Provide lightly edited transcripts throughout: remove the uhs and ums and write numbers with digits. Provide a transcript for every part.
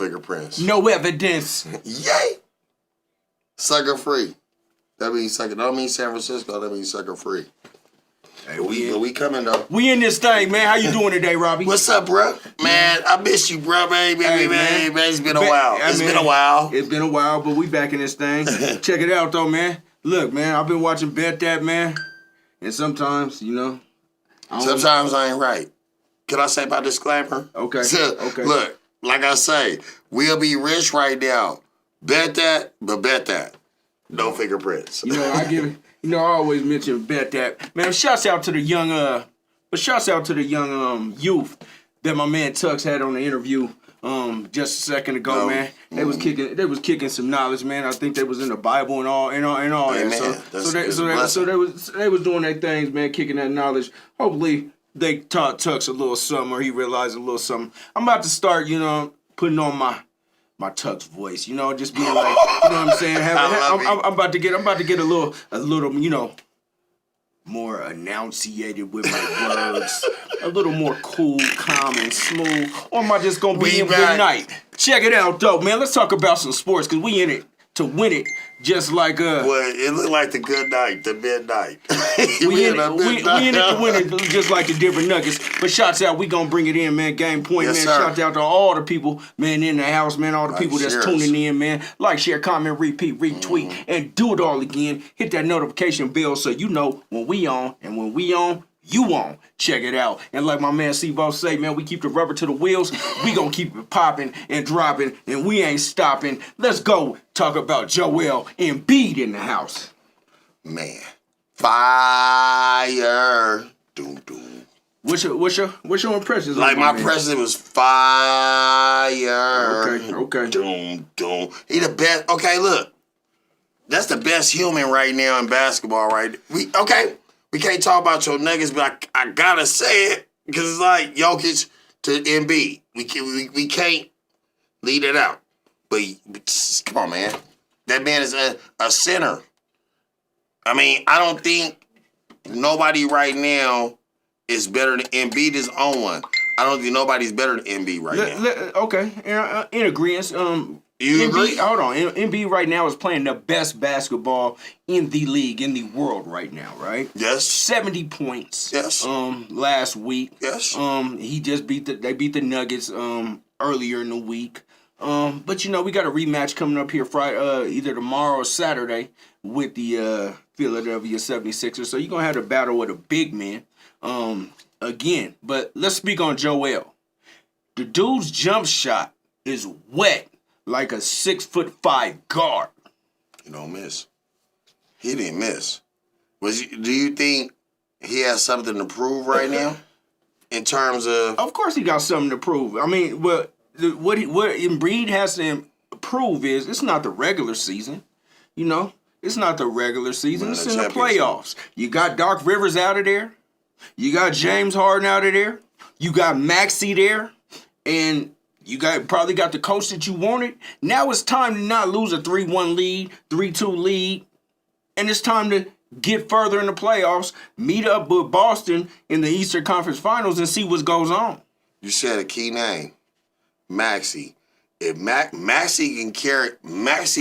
fingerprints. No evidence. Yay. Sucker free. That means sucker. Don't mean San Francisco. That means sucker free. Hey, we coming though. We in this thing, man. How you doing today, Robbie? What's up, bro? Man, I miss you, bro, man. It's been a while. It's been a while, but we back in this thing. Check it out, though, man. Look, man, I've been watching Bet That, man. And sometimes, you know. Sometimes I ain't right. Can I say my disclaimer? Okay. Okay. Look, like I say, we'll be rich right now. Bet that, but bet that. No fingerprints. You know, I always mention Bet That. Man, shouts out to the young youth that my man Tux had on the interview just a second ago, man. They was kicking some knowledge, man. I think they was in the Bible and all that. So they was doing their things, man, kicking that knowledge. Hopefully they taught Tux a little something, or he realized a little something. I'm about to start, you know, putting on my Tux voice, you know, just being like, you know what I'm saying? I'm about to get a little, you know, more enunciated with my words, a little more cool, calm, and smooth. Or am I just gonna be in good night? Check it out, though, man. Let's talk about some sports, cause we in it to win it. Just like well, it looked like the good night, the midnight. we in it to win it, just like the Denver Nuggets. But shouts out, we gonna bring it in, man. Game point, yes, man. Sir. Shouts out to all the people, man, in the house, man. All the people that's tuning in, man. Like, share, comment, repeat, retweet, and do it all again. Hit that notification bell so you know when we on, and when we on, you on. Check it out. And like my man C-Bo say, man, we keep the rubber to the wheels. We gonna keep it popping and dropping, and we ain't stopping. Let's go talk about Joel Embiid in the house. Man, fire. Doom, doom. What's your impressions? Like my impression was fire. Okay. Doom, doom. He the best. Okay, look. That's the best human right now in basketball, right? We can't talk about your Nuggets, but I gotta say it because it's like Jokic to Embiid. We can't leave it out. But come on, man. That man is a center. I mean, I don't think nobody right now is better than Embiid is on one. I don't think nobody's better than Embiid right now. Okay, in agreement. You agree? Hold on. Embiid right now is playing the best basketball in the league, in the world right now, right? Yes. 70 points. Yes. Last week. Yes. He just beat the Nuggets earlier in the week. But you know, we got a rematch coming up here Friday, either tomorrow or Saturday with the Philadelphia 76ers. So you're gonna have to battle with a big man again. But let's speak on Joel. The dude's jump shot is wet. Like a 6'5" guard. You don't miss. He didn't miss. Do you think he has something to prove right now? In terms of... Of course he got something to prove. I mean, what Embiid has to prove is it's not the regular season. You know? It's not the regular season. It's in the playoffs. You got Doc Rivers out of there. You got James Harden out of there. You got Maxey there. And... you probably got the coach that you wanted. Now it's time to not lose a 3-1 lead, 3-2 lead. And it's time to get further in the playoffs, meet up with Boston in the Eastern Conference Finals and see what goes on. You said a key name, Maxey. If Maxey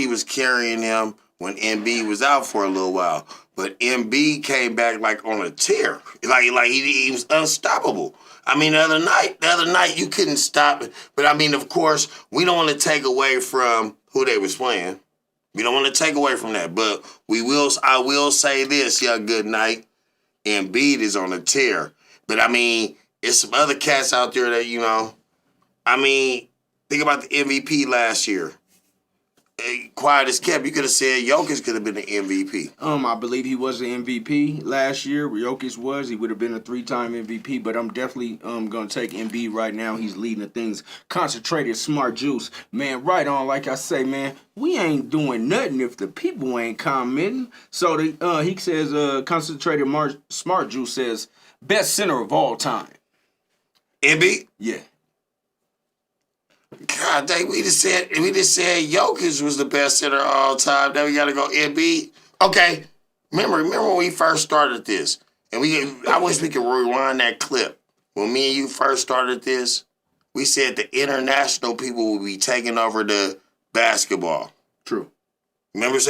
was carrying him when Embiid was out for a little while. But Embiid came back like on a tear. Like he was unstoppable. I mean, the other night you couldn't stop it. But I mean, of course, we don't want to take away from who they was playing. We don't want to take away from that. But I will say this, good night. Embiid is on a tear. But I mean, it's some other cats out there that, you know, I mean, think about the MVP last year. Quiet as kept, you could have said Jokic could have been the MVP. I believe he was the MVP last year. Jokic was. He would have been a 3-time MVP, but I'm definitely going to take Embiid right now. He's leading the things. Concentrated, smart juice. Man, right on, like I say, man, we ain't doing nothing if the people ain't commenting. So he says, concentrated, smart juice says, best center of all time. Embiid? Yeah. God dang, we just said Jokic was the best center of all time. Now we gotta go Embiid. Okay, remember when we first started this, and I wish we could rewind that clip when me and you first started this. we said the international people will be taking over the basketball. True. Remember, I just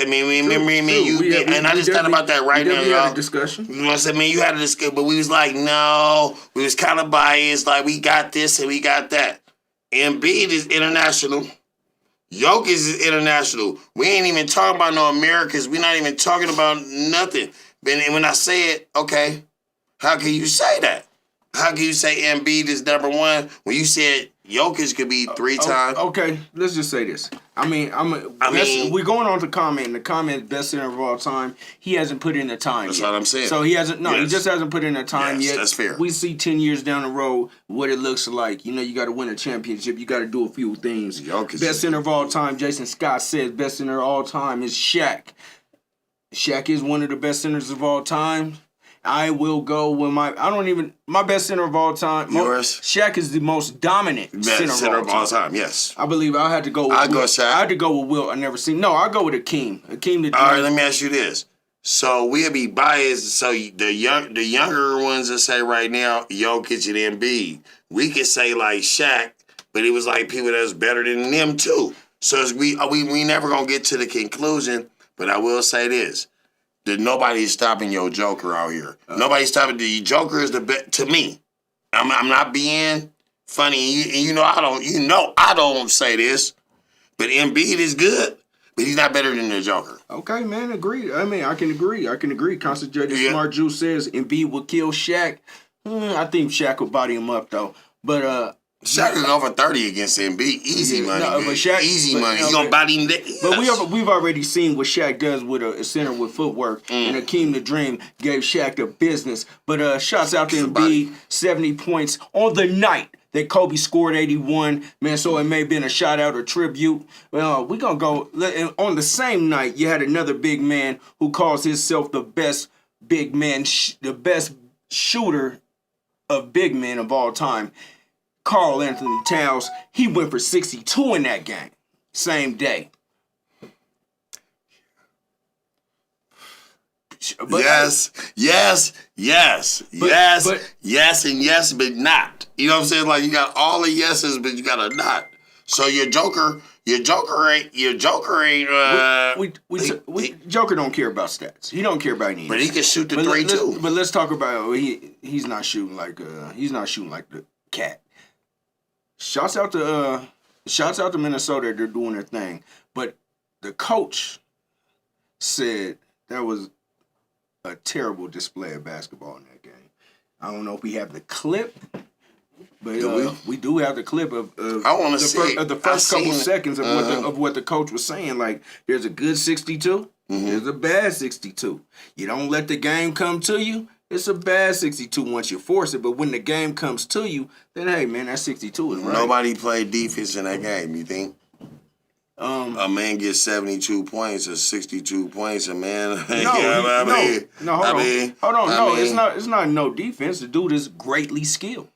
thought about that right now, We y'all. had a discussion. You know what I'm saying? You had a discussion, but we was like, no, we was kind of biased. Like, we got this and we got that. Embiid is international. Jokic is international. We ain't even talking about no Americans. We're not even talking about nothing. And when I say it, okay, how can you say that? How can you say Embiid is number one when you said Jokic could be 3 times? Okay, let's just say this. We're going on to comment. The comment best center of all time. He hasn't put in the time. That's yet. what I'm saying. So he hasn't. No, He just hasn't put in the time yet. That's fair. We see 10 years down the road what it looks like. You know, you got to win a championship. You got to do a few things. Best center of all time. Jason Scott says best center of all time is Shaq. Shaq is one of the best centers of all time. I will go with my best center of all time. Yours? Shaq is the most dominant center of all time. Yes. I believe I had to go with Will. Go Shaq. I had to go with Will. I'll go with Akeem. All right, let me ask you this. So we'll be biased. So the younger ones that say right now, Jokic and Embiid. We could say like Shaq, but it was like people that's better than them too. So we never gonna get to the conclusion. But I will say this. That nobody's stopping your Joker out here. Nobody's stopping the Joker is the best to me. I'm not being funny. I don't say this, but Embiid is good, but he's not better than the Joker. Okay, man, agree. I can agree. Concentrated Smart Juice says Embiid will kill Shaq. I think Shaq will body him up though. But Shaq is over 30 against Embiid. Easy money. Easy money. He's going to body him. But we've already seen what Shaq does with a center with footwork. And Akeem the Dream gave Shaq the business. But shouts out to Embiid, 70 points on the night that Kobe scored 81. Man, so it may have been a shout out or tribute. Well, we're going to go. On the same night, you had another big man who calls himself the best big man, the best shooter of big men of all time. Karl Anthony Towns, he went for 62 in that game. Same day. But, yes, but not. You know what I'm saying? Like you got all the yeses, but you got a not. So your Joker ain't. Joker don't care about stats. He don't care about anything. But he can shoot the three too. But let's talk about he's not shooting like the cat. Shouts out to Minnesota. They're doing their thing. But the coach said that was a terrible display of basketball in that game. I don't know if we have the clip, but we do have the clip of the first couple seconds of what the coach was saying. Like, there's a good 62, there's a bad 62. You don't let the game come to you. It's a bad 62 once you force it, but when the game comes to you, then hey man, that 62 is right. Nobody played defense in that game. You think? A man gets 72 points or 62 points. A man. Hold on. No, it's not no defense. The dude is greatly skilled.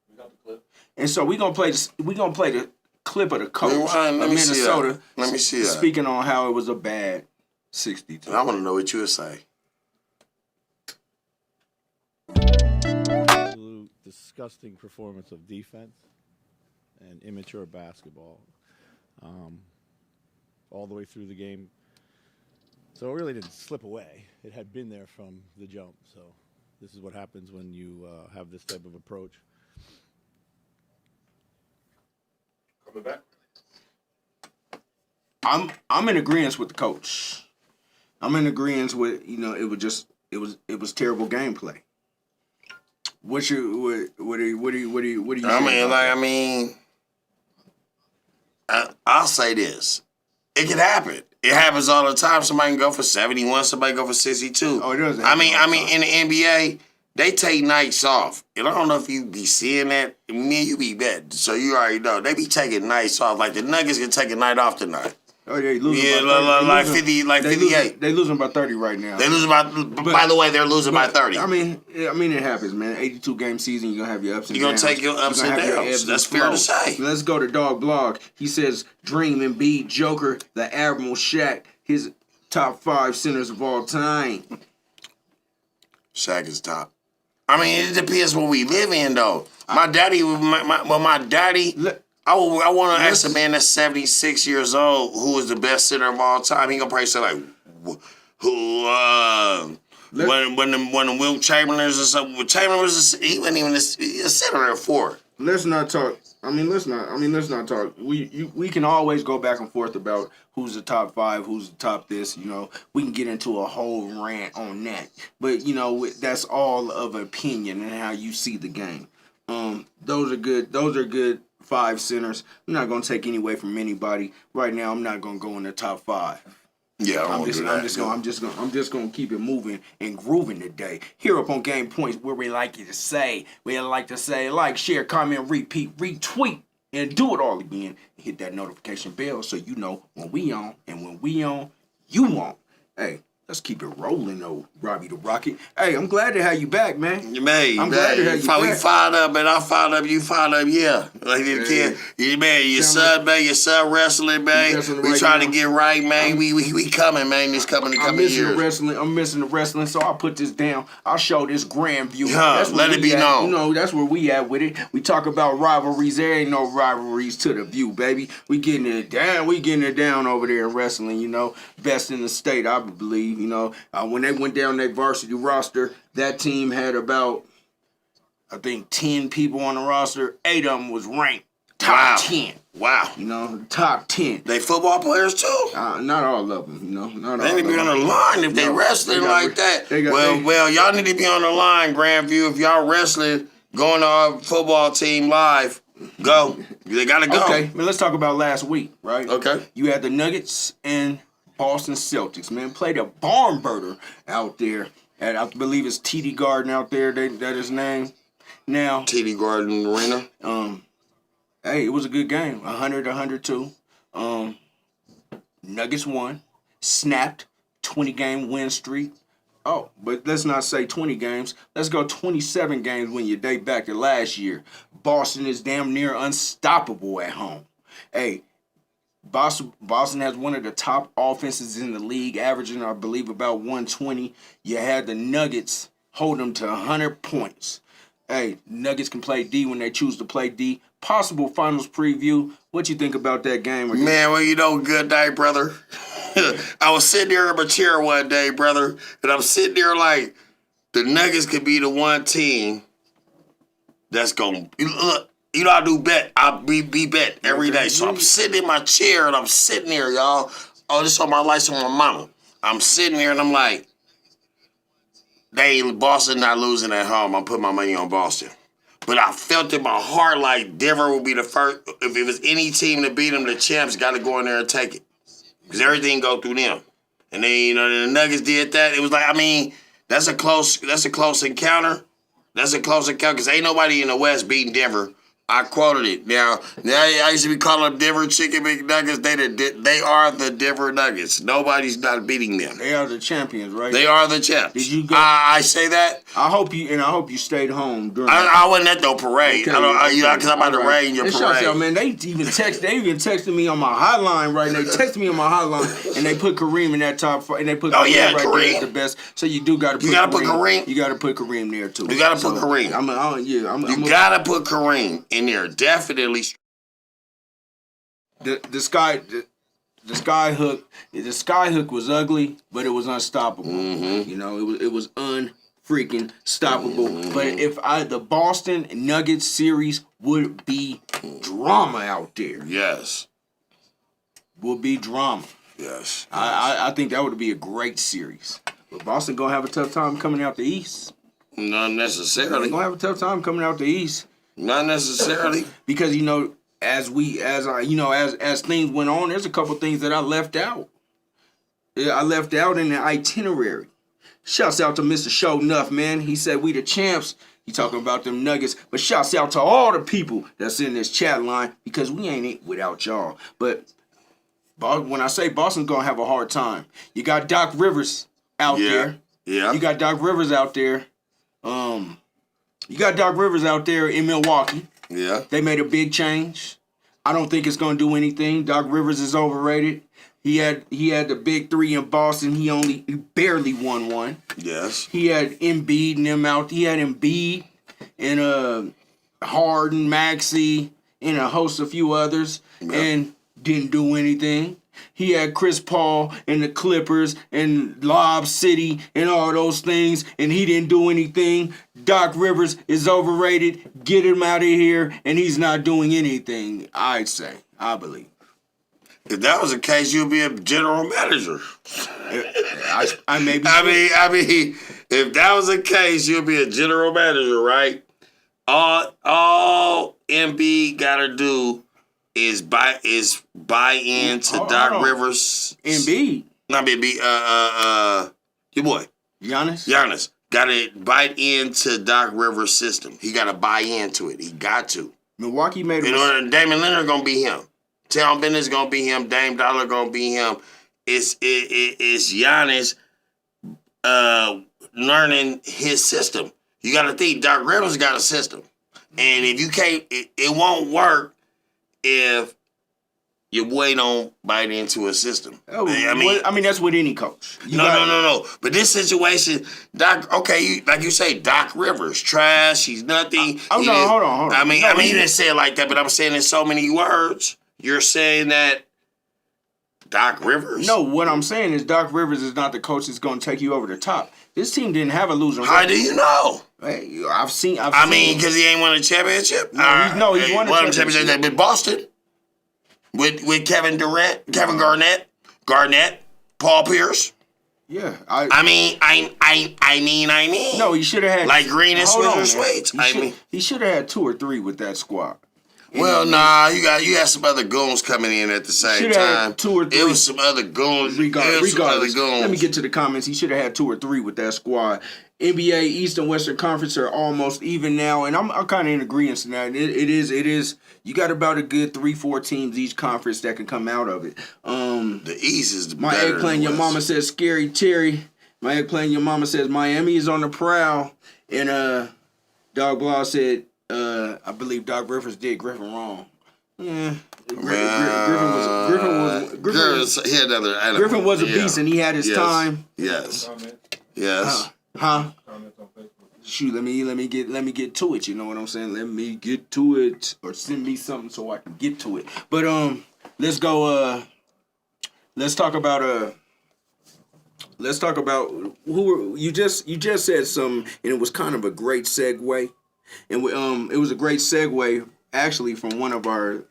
We got the clip. And so we're gonna play the clip of the coach of Minnesota. Let me see that. Speaking on how it was a bad 62. I want to know what you would say. Absolute disgusting performance of defense and immature basketball all the way through the game. So it really didn't slip away. It had been there from the jump. So this is what happens when you have this type of approach. Coming back. I'm in agreement with the coach. I'm in agreement with it was terrible gameplay. What do you? I'll say this: it can happen. It happens all the time. Somebody can go for 71. Somebody go for 62. Oh, it does. I mean, in the NBA, they take nights off, and I don't know if you be seeing that. Me and you be betting, so you already know they be taking nights off. Like the Nuggets can take a night off tonight. Oh, they losing. Yeah, like 58. They losing by 30 right now. They losing by. By the way, they're losing by 30. I mean, it happens, man. 82-game season, you're gonna have your ups and downs. You're gonna take your ups and downs. That's fair to say. Let's go to Dog Blog. He says, Dream, Embiid, Joker, the Admiral, Shaq, his top 5 centers of all time. Shaq is top. I mean, it depends what we live in, though. My daddy, I want to ask a man that's 76 years old who is the best center of all time. He gonna probably say like, when the Wilt Chamberlains or something. He wasn't even a center for. Let's not talk. Let's not talk. We can always go back and forth about who's the top 5, who's the top this. We can get into a whole rant on that. But that's all of opinion and how you see the game. Those are good. Those are good 5 centers. I'm not gonna take any away from anybody right now. I'm not gonna go in the top 5. Yeah, I'm just gonna keep it moving and grooving today. Here up on Game Points, where we like to say, like, share, comment, repeat, retweet, and do it all again. Hit that notification bell so you know when we on, and when we on, you on. Hey, let's keep it rolling, though, Robbie the Rocket. Hey, I'm glad to have you back, man. I'm glad to have you back. We fired up, man. I fired up, you fired up, yeah. Like your son wrestling, man. We trying to get right, man. We coming, man. This coming years. I'm missing the wrestling, so I'll put this down. I'll show this grand view. Let it be known. That's where we at with it. We talk about rivalries. There ain't no rivalries to the view, baby. We getting it down. We getting it down over there in wrestling, Best in the state, I believe. When they went down their varsity roster, that team had about, I think, 10 people on the roster. 8 of them was ranked top 10. Wow. Top 10. They football players too? Not all of them, They need to be on the line if they wrestling like that. Well, y'all need to be on the line, Grandview. If y'all wrestling, going to our football team live, go. They got to go. Okay, let's talk about last week, right? Okay. You had the Nuggets and Boston Celtics, man, played a barn burner out there. And I believe it's TD Garden out there, that is named. Now, TD Garden Arena. Hey, it was a good game. 100-102. Nuggets won. Snapped. 20-game win streak. Oh, but let's not say 20 games. Let's go 27 games when you date back to last year. Boston is damn near unstoppable at home. Hey, Boston has one of the top offenses in the league, averaging, I believe, about 120. You had the Nuggets hold them to 100 points. Hey, Nuggets can play D when they choose to play D. Possible finals preview. What you think about that game? Man, well, good day, brother. I was sitting there in my chair one day, brother, and I'm sitting there like, the Nuggets could be the one team that's going to... Look, I do bet. I be bet every day. So I'm sitting in my chair and I'm sitting there, y'all. Oh, this is on my lights on my mama. I'm sitting there and I'm like, Boston not losing at home. I'm putting my money on Boston. But I felt in my heart like Denver would be the first. If it was any team to beat them, the champs got to go in there and take it. Because everything go through them. And then, the Nuggets did that. It was like, that's a close encounter. That's a close encounter because ain't nobody in the West beating Denver. I quoted it. Now I used to be calling them Denver Chicken McNuggets. They are the Denver Nuggets. Nobody's not beating them. They are the champions, right? They are the champs. Did you go? I say that. I hope you stayed home during. I wasn't at no parade. Okay, because I'm about to rain your parade. Shout out, man. They even texted me on my hotline right now. They texted me on my hotline and they put Kareem in that top 5 and they put Kareem there as the best. So you do got to put. You got to put Kareem. You got to put Kareem there too. You got to put Kareem. You got to put Kareem in there. Definitely. The sky hook was ugly, but it was unstoppable. Mm-hmm. It was unfreaking stoppable. Mm-hmm. But if the Boston Nuggets series would be drama out there. Yes. Would be drama. Yes. I think that would be a great series. But Boston gonna have a tough time coming out the East. Not necessarily. They're gonna have a tough time coming out the East. Not necessarily. Because as things went on, there's a couple things that I left out. I left out in the itinerary. Shouts out to Mr. Show Nuff, man. He said we the champs. He talking about them Nuggets. But shouts out to all the people that's in this chat line because we ain't it without y'all. But when I say Boston's gonna have a hard time, you got Doc Rivers out there. Yeah. You got Doc Rivers out there. You got Doc Rivers out there in Milwaukee. Yeah. They made a big change. I don't think it's going to do anything. Doc Rivers is overrated. He had the big three in Boston. He barely won one. Yes. He had Embiid and them out. He had Embiid and Harden, Maxey, and a host of few others, and didn't do anything. He had Chris Paul and the Clippers and Lob City and all those things, and he didn't do anything. Doc Rivers is overrated. Get him out of here, and he's not doing anything, I believe. If that was the case, you'd be a general manager. I mean, if that was the case, you'd be a general manager, right? All Embiid gotta do is buy into Doc Rivers. Embiid. Not Embiid. Your boy. Giannis gotta buy into Doc Rivers' system. He gotta buy into it. He got to. Milwaukee made in order. Damian Lillard gonna be him. Talon Bennett's gonna be him. Dame Dollar gonna be him. It's Giannis learning his system. You gotta think Doc Rivers got a system, and if you can't, it won't work if your boy don't bite into a system. I mean that's with any coach. No. But this situation, Doc. Okay, like you say, Doc Rivers trash. He's nothing. Hold on. I mean, you didn't say it like that, but I'm saying in so many words. You're saying that Doc Rivers? No, what I'm saying is Doc Rivers is not the coach that's going to take you over the top. This team didn't have a losing record. How do you know? Hey, I've seen. Because he ain't won a championship. He won a championship with Boston, with Kevin Durant, Kevin Garnett, Paul Pierce. Yeah, I mean. No, he should have had like Green and Sweets. He should have had 2 or 3 with that squad. Well, you had some other goons coming in at the same time. 2 or 3. It was some other goons. Regardless, let me get to the comments. He should have had 2 or 3 with that squad. NBA East and Western Conference are almost even now, and I'm kind of in agreement to that. It is. You got about a good 3-4 teams each conference that can come out of it. The East is my better egg playing your mama says Scary Terry. My egg playing your mama says Miami is on the prowl, and Dog Blah said. I believe Doc Rivers did Griffin wrong. Yeah, Griffin was a beast, and he had his time. Yes. Shoot, let me get to it. You know what I'm saying? Let me get to it, or send me something so I can get to it. But let's go. Let's talk about you just said something, and it was kind of a great segue. And it was a great segue actually from one of our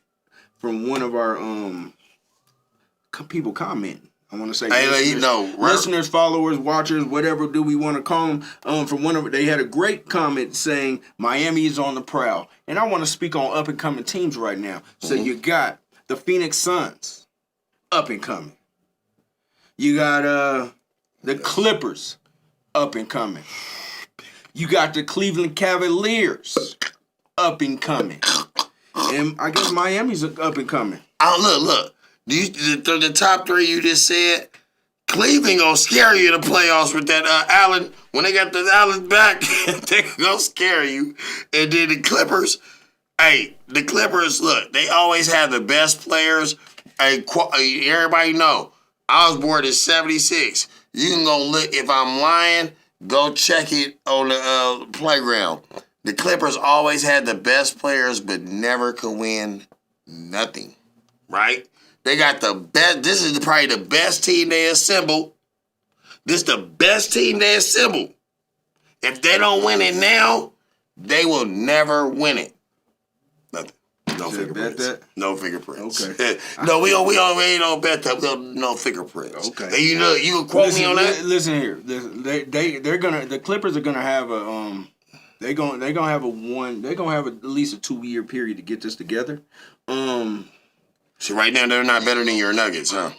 people commenting. I want to say listeners, followers, watchers, whatever do we want to call them. From they had a great comment saying Miami is on the prowl, and I want to speak on up and coming teams right now. So you got the Phoenix Suns, up and coming. You got the Clippers, up and coming. You got the Cleveland Cavaliers, up and coming. And I guess Miami's up and coming. Look. The top 3 you just said, Cleveland gonna scare you in the playoffs with that Allen. When they got the Allen back, they gonna scare you. And then the Clippers, look, they always have the best players. Everybody know, Osborne is 76. You can go look, if I'm lying, go check it on the playground. The Clippers always had the best players, but never could win nothing, right? They got the best. This is probably the best team they assembled. This is the best team they assembled. If they don't win it now, they will never win it. Nothing. No fingerprints. No fingerprints. Okay. No, we don't bet that. No fingerprints. Okay. And you can quote me on that. Listen here. The Clippers are gonna have a they're gonna have at least a 2-year period to get this together. So right now they're not better than your Nuggets, huh?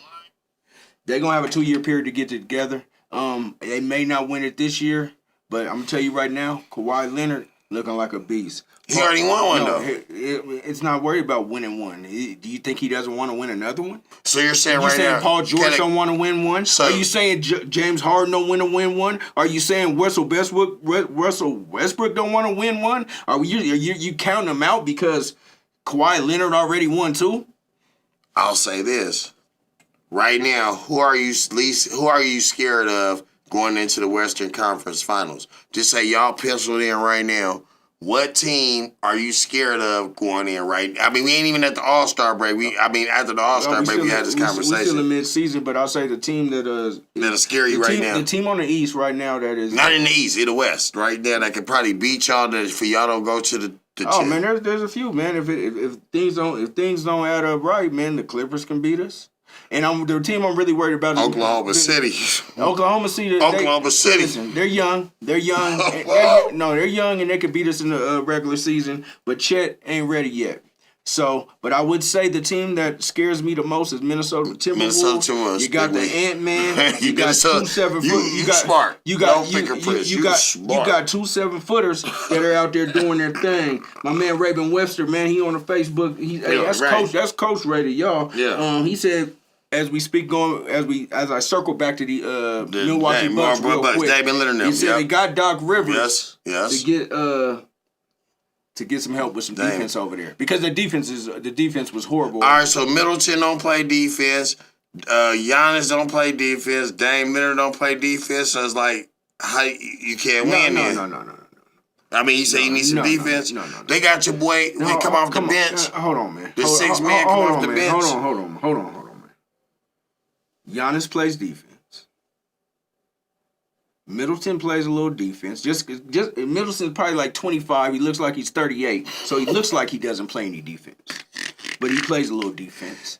They're gonna have a 2-year period to get it together. They may not win it this year, but I'm gonna tell you right now, Kawhi Leonard looking like a beast. He already won one, though. It's not worried about winning one. Do you think he doesn't want to win another one? So you're saying Paul George don't want to win one? Are you saying James Harden don't want to win one? Are you saying Russell Westbrook don't want to win one? Are you counting them out because Kawhi Leonard already won 2? I'll say this. right now, who are you scared of going into the Western Conference Finals? Just say y'all penciled in right now. What team are you scared of going in right now? I mean, we ain't even at the All-Star break. After the All-Star break, we had this conversation. We're still in mid-season, but I'll say the team that'll scare you right now. The team on the East right now that is... Not in the East, in the West. Right there, that could probably beat y'all for y'all don't go to the man, there's a few, man. If things don't add up right, man, the Clippers can beat us. And the team I'm really worried about is Oklahoma City. Oklahoma City. Listen, they're young. They're young. They're young, and they could beat us in the regular season. But Chet ain't ready yet. So, but I would say the team that scares me the most is Minnesota Timberwolves. You got the Ant-Man. You got 2 7-footers. You got smart. You got 2 7-footers that are out there doing their thing. My man Raven Webster, man, he on the Facebook. That's coach rated, y'all. Yeah. He said, as we speak, as I circle back to the Milwaukee Bucks real quick, he said they got Doc Rivers to get some help with some defense over there, because the defense was horrible. All right, so Middleton don't play defense, Giannis don't play defense, Dame Lillard don't play defense. So it's like, how you can't win? No. I mean, you say you need some defense. No. They got your boy. They come off the bench. Hold on, man. The 6 man come off the bench. Hold on, man. Giannis plays defense. Middleton plays a little defense. Just Middleton's probably like 25. He looks like he's 38. So he looks like he doesn't play any defense. But he plays a little defense.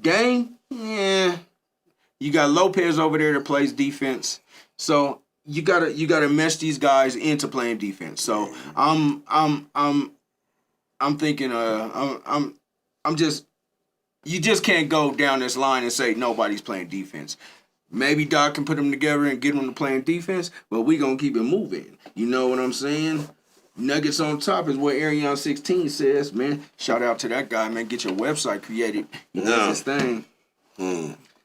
Dame, you got Lopez over there that plays defense. So you gotta mesh these guys into playing defense. So I'm thinking you just can't go down this line and say nobody's playing defense. Maybe Doc can put them together and get them to playing defense, but we gonna keep it moving. You know what I'm saying? Nuggets on top is what Arion 16 says, man. Shout out to that guy, man. Get your website created. He does his thing.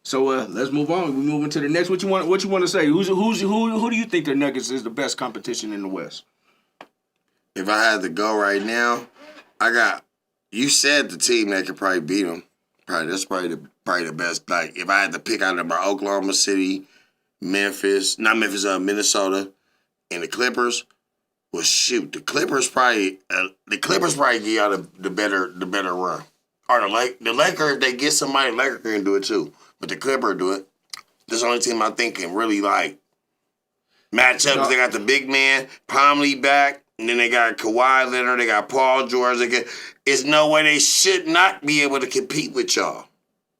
So let's move on. We move into the next. What you want to say? Who do you think the Nuggets is the best competition in the West? If I had to go right now, you said the team that could probably beat them. That's probably the best. Like, if I had to pick out of my Oklahoma City, Minnesota, and the Clippers, well, shoot, the Clippers probably give y'all the better run. Or the Lakers, if they get somebody, the Lakers can do it too. But the Clippers do it. This the only team I think can really match up. They got the big man, Plumlee back, and then they got Kawhi Leonard, they got Paul George. It's no way they should not be able to compete with y'all.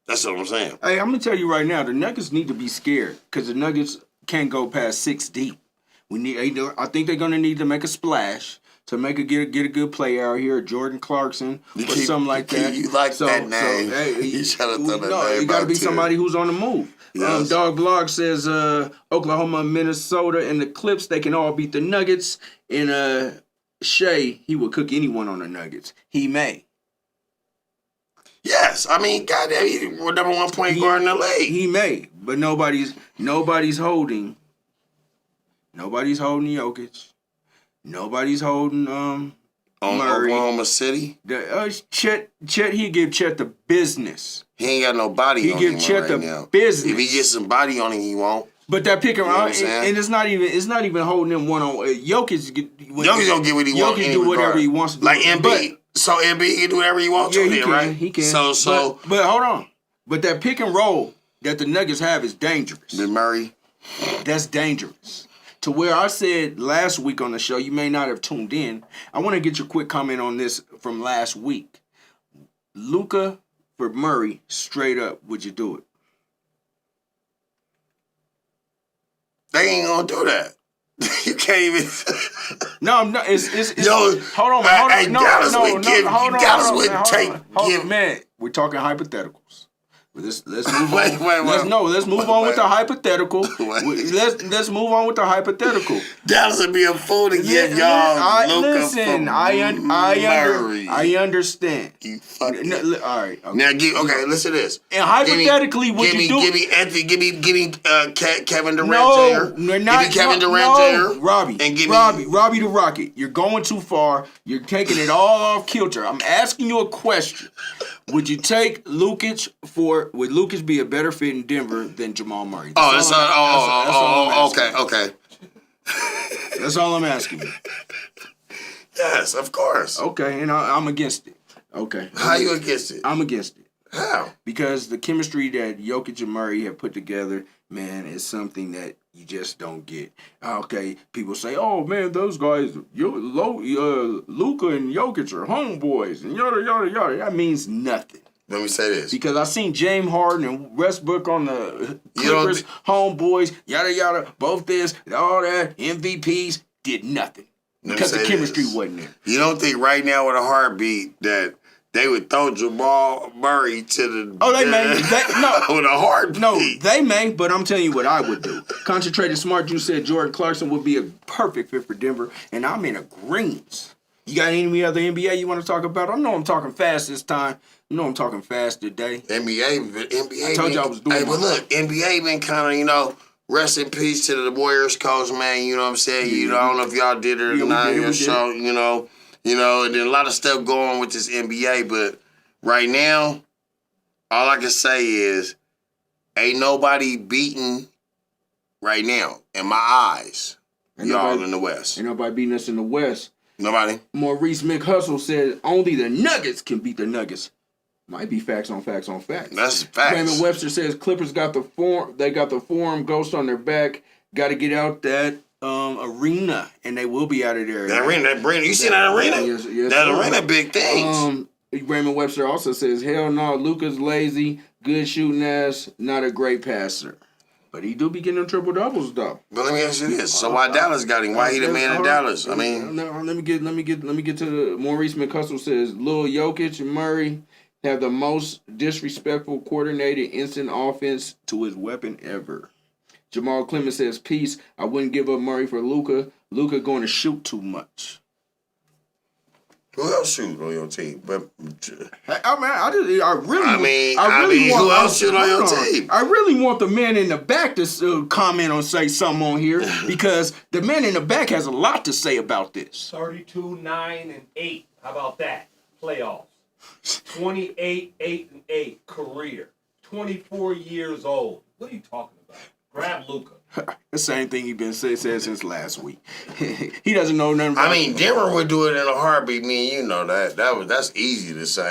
That's what I'm saying. Hey, I'm going to tell you right now, the Nuggets need to be scared because the Nuggets can't go past 6 deep. I think they're going to need to make a splash to get a good player out here, Jordan Clarkson or something like that. You like that name. You should have done that name. You got to be somebody who's on the move. Yes. Dog Blog says Oklahoma, Minnesota, and the Clips, they can all beat the Nuggets. And Shea, he would cook anyone on the Nuggets. He may. Yes, I mean, goddamn, he's the number 1 point guard in the league. He may, but nobody's holding. Nobody's holding Jokic. Nobody's holding on Murray. Oklahoma City. Chet, he give Chet the business. He ain't got no body on him right now. Business. If he gets some body on him, he won't. But that pick and roll, and it's not even holding him one on. Jokic gonna get what he wants. Jokic do whatever he wants to do. Like Embiid. So Embiid can do whatever he wants to do, right? He can. So but hold on. But that pick and roll that the Nuggets have is dangerous. The Murray. That's dangerous. To where I said last week on the show, you may not have tuned in. I want to get your quick comment on this from last week. Luka for Murray, straight up, would you do it? They ain't gonna do that. You can't even. No, I'm not. It's hold on, man. We're talking hypotheticals. Let's move on. Let's move on with the hypothetical. Let's move on with the hypothetical. Dallas would be a fool to give y'all Luka from Murray. I understand. You fucking. All right. Okay. Now, listen to this. And hypothetically, would you do? Give me Anthony. Give me Kevin Durant Jr. Give me Kevin Durant Jr. Robbie. And give me Robbie the Rocket. You're going too far. You're taking it all off kilter. I'm asking you a question. Would you take Lukic would Lukic be a better fit in Denver than Jamal Murray? Okay. That's all I'm asking you. Yes, of course. Okay, and I'm against it. Okay. How you against it? I'm against it. How? Because the chemistry that Jokic and Murray have put together, man, is something that you just don't get. Okay, people say, "Oh man, those guys, Luka and Jokic are homeboys," and yada yada yada. That means nothing. Let me say this. Because I seen James Harden and Westbrook on the Clippers, homeboys, yada yada, both this, all that, MVPs did nothing because the chemistry wasn't there. You don't think right now with a heartbeat that they would throw Jamal Murray to the... Oh, they may. No. With a heartbeat. No, they may, but I'm telling you what I would do. Concentrated Smart Juice said Jordan Clarkson would be a perfect fit for Denver, and I'm in agreement. You got any other NBA you want to talk about? I know I'm talking fast this time. You know I'm talking fast today. NBA. I told you I was doing but look, NBA been kind of, rest in peace to the Warriors coach, man. You know what I'm saying? Yeah. I don't know if y'all did it or not. So, and then a lot of stuff going on with this NBA, but right now, all I can say is, ain't nobody beating right now, in my eyes, y'all in the West. Ain't nobody beating us in the West. Nobody? Maurice McHustle said only the Nuggets can beat the Nuggets. Might be facts on facts on facts. That's facts. Raymond Webster says Clippers got the form. They got the forum ghost on their back. Got to get out that arena, and they will be out of there. That arena, you seen that arena? Yes, that arena, big things. Raymond Webster also says, hell no, Luka's lazy, good shooting ass, not a great passer. But he do be getting them triple doubles though. But let me ask you this: so why Dallas got him? Why he the man in Dallas? I mean, let me get to the Maurice McHustle says Lil Jokic and Murray have the most disrespectful coordinated instant offense to his weapon ever. Jamal Clemens says, peace. I wouldn't give up Murray for Luka. Luka going to shoot too much. Who else shoot on your team? But I really want, who else shoot on your team? I really want the man in the back to comment or say something on here because the man in the back has a lot to say about this. 32-9-8. How about that? Playoffs. 28-8-8 career. 24 years old. What are you talking about? Grab Luka. The same thing he been said since last week. He doesn't know nothing about it. Denver would do it in a heartbeat. Me and you know that. That's easy to say.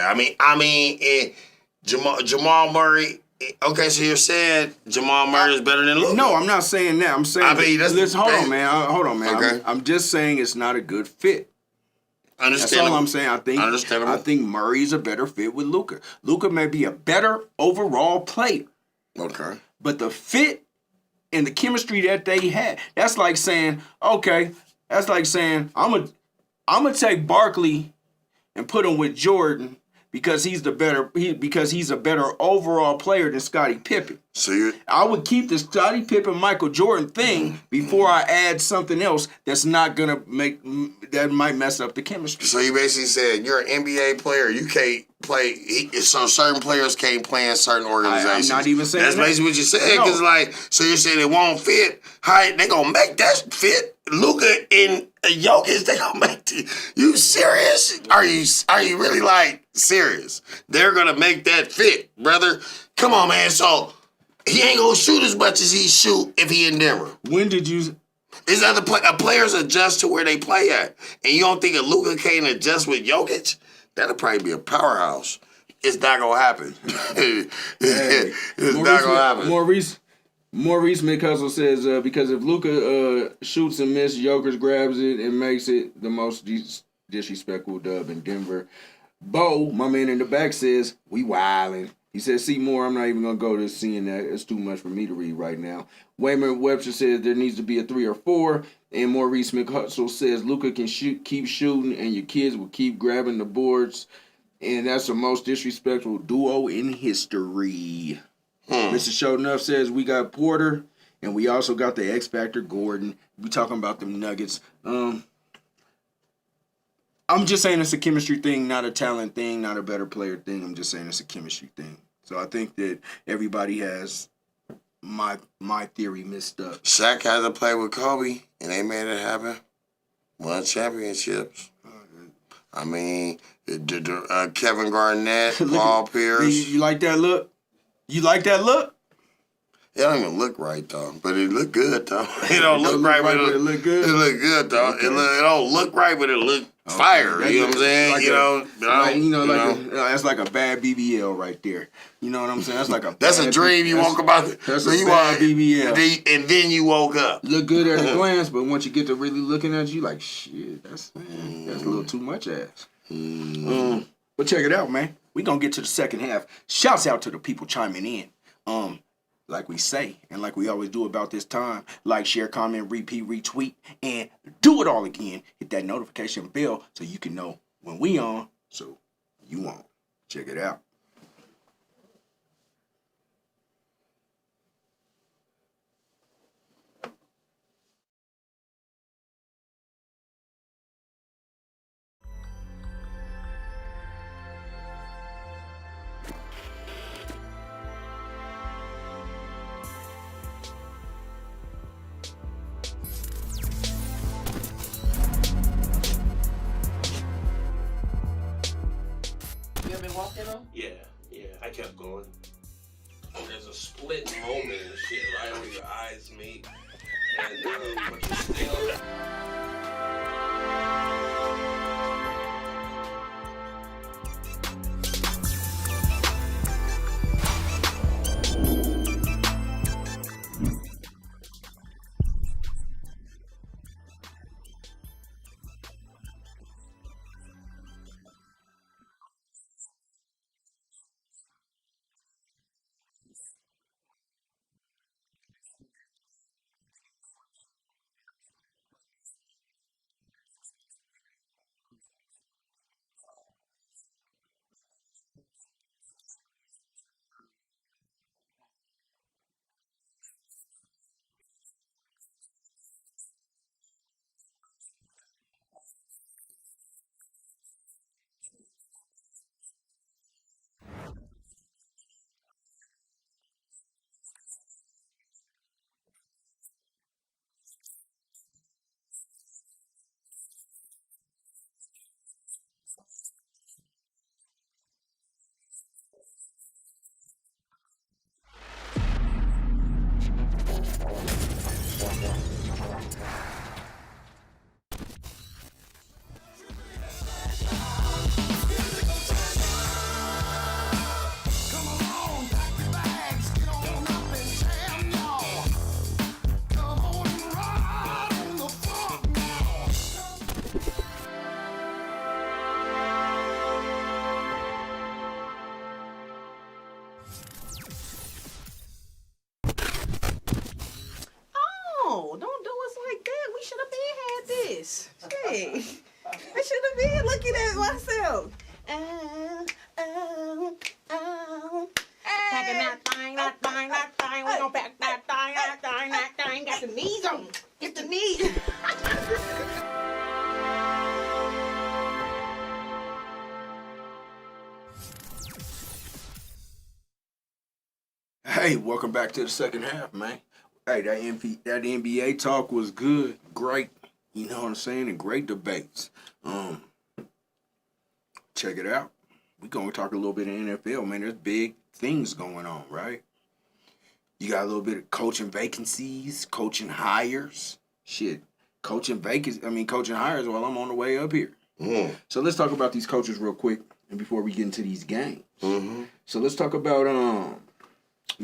Jamal Murray. Okay, so you're saying Jamal Murray is better than Luka? No, I'm not saying that. I'm saying hold on, man. Okay. I'm just saying it's not a good fit. That's all I'm saying. I think Murray's a better fit with Luka. Luka may be a better overall player. Okay. But the fit and the chemistry that they had, that's like saying, I'm gonna take Barkley and put him with Jordan because he's a better overall player than Scottie Pippen. So I would keep the Scottie Pippen Michael Jordan thing before I add something else that's not gonna that might mess up the chemistry. So you basically said you're an NBA player, you can't play. So certain players can't play in certain organizations. I'm not even saying that's that. basically what you said. Because so you're saying it won't fit. How they gonna make that fit? Luka and Jokic, they gonna make it. You serious? Are you really serious? They're gonna make that fit, brother. Come on, man. So he ain't gonna shoot as much as he shoot if he in Denver. When did you? Is other players adjust to where they play at, and you don't think a Luka can't adjust with Jokic? That'll probably be a powerhouse. It's not gonna happen. It's not gonna happen. Maurice McHustle says because if Luka shoots and misses, Jokic grabs it and makes it the most disrespectful dub in Denver. Bo, my man in the back, says we wildin'. He says, see more. I'm not even going to go to seeing that. It's too much for me to read right now. Wayman Webster says there needs to be a 3 or 4. And Maurice McHustle says Luka can keep shooting and your kids will keep grabbing the boards. And that's the most disrespectful duo in history. Mr. Shownuff says we got Porter and we also got the X Factor Gordon. We talking about them Nuggets. I'm just saying it's a chemistry thing, not a talent thing, not a better player thing. I'm just saying it's a chemistry thing. So I think that everybody has my theory messed up. Shaq had to play with Kobe, and they made it happen. Won championships. I mean, Kevin Garnett, Paul Pierce. You like that look? You like that look? It don't even look right though, but it look good though. It don't look right, but it look good. It look good though. Okay. It don't look right, but it look fire. You know what I'm saying? Like that's like a bad BBL right there. You know what I'm saying? That's like a. That's a dream you woke about. That's a bad BBL. And then you woke up. Look good at a glance, but once you get to really looking at you, like shit, that's a little too much ass. But check it out, man. We gonna get to the second half. Shouts out to the people chiming in. Like we say, and like we always do about this time, like, share, comment, repeat, retweet, and do it all again. Hit that notification bell so you can know when we on, so you on. Check it out. Yeah, I kept going. There's a split moment and shit right when your eyes meet, and but you still. Don't do us like that. We should have been had this. Shit. I should have been looking at myself. Packing that thing. We gon' pack that thing. Got the knees on. Get the knees. Hey, welcome back to the second half, man. Hey, that NBA talk was good, great. You know what I'm saying? And great debates. Check it out. We're gonna talk a little bit of NFL, man. There's big things going on, right? You got a little bit of coaching vacancies, coaching hires. Shit, coaching hires while I'm on the way up here. So let's talk about these coaches real quick, and before we get into these games. So let's talk about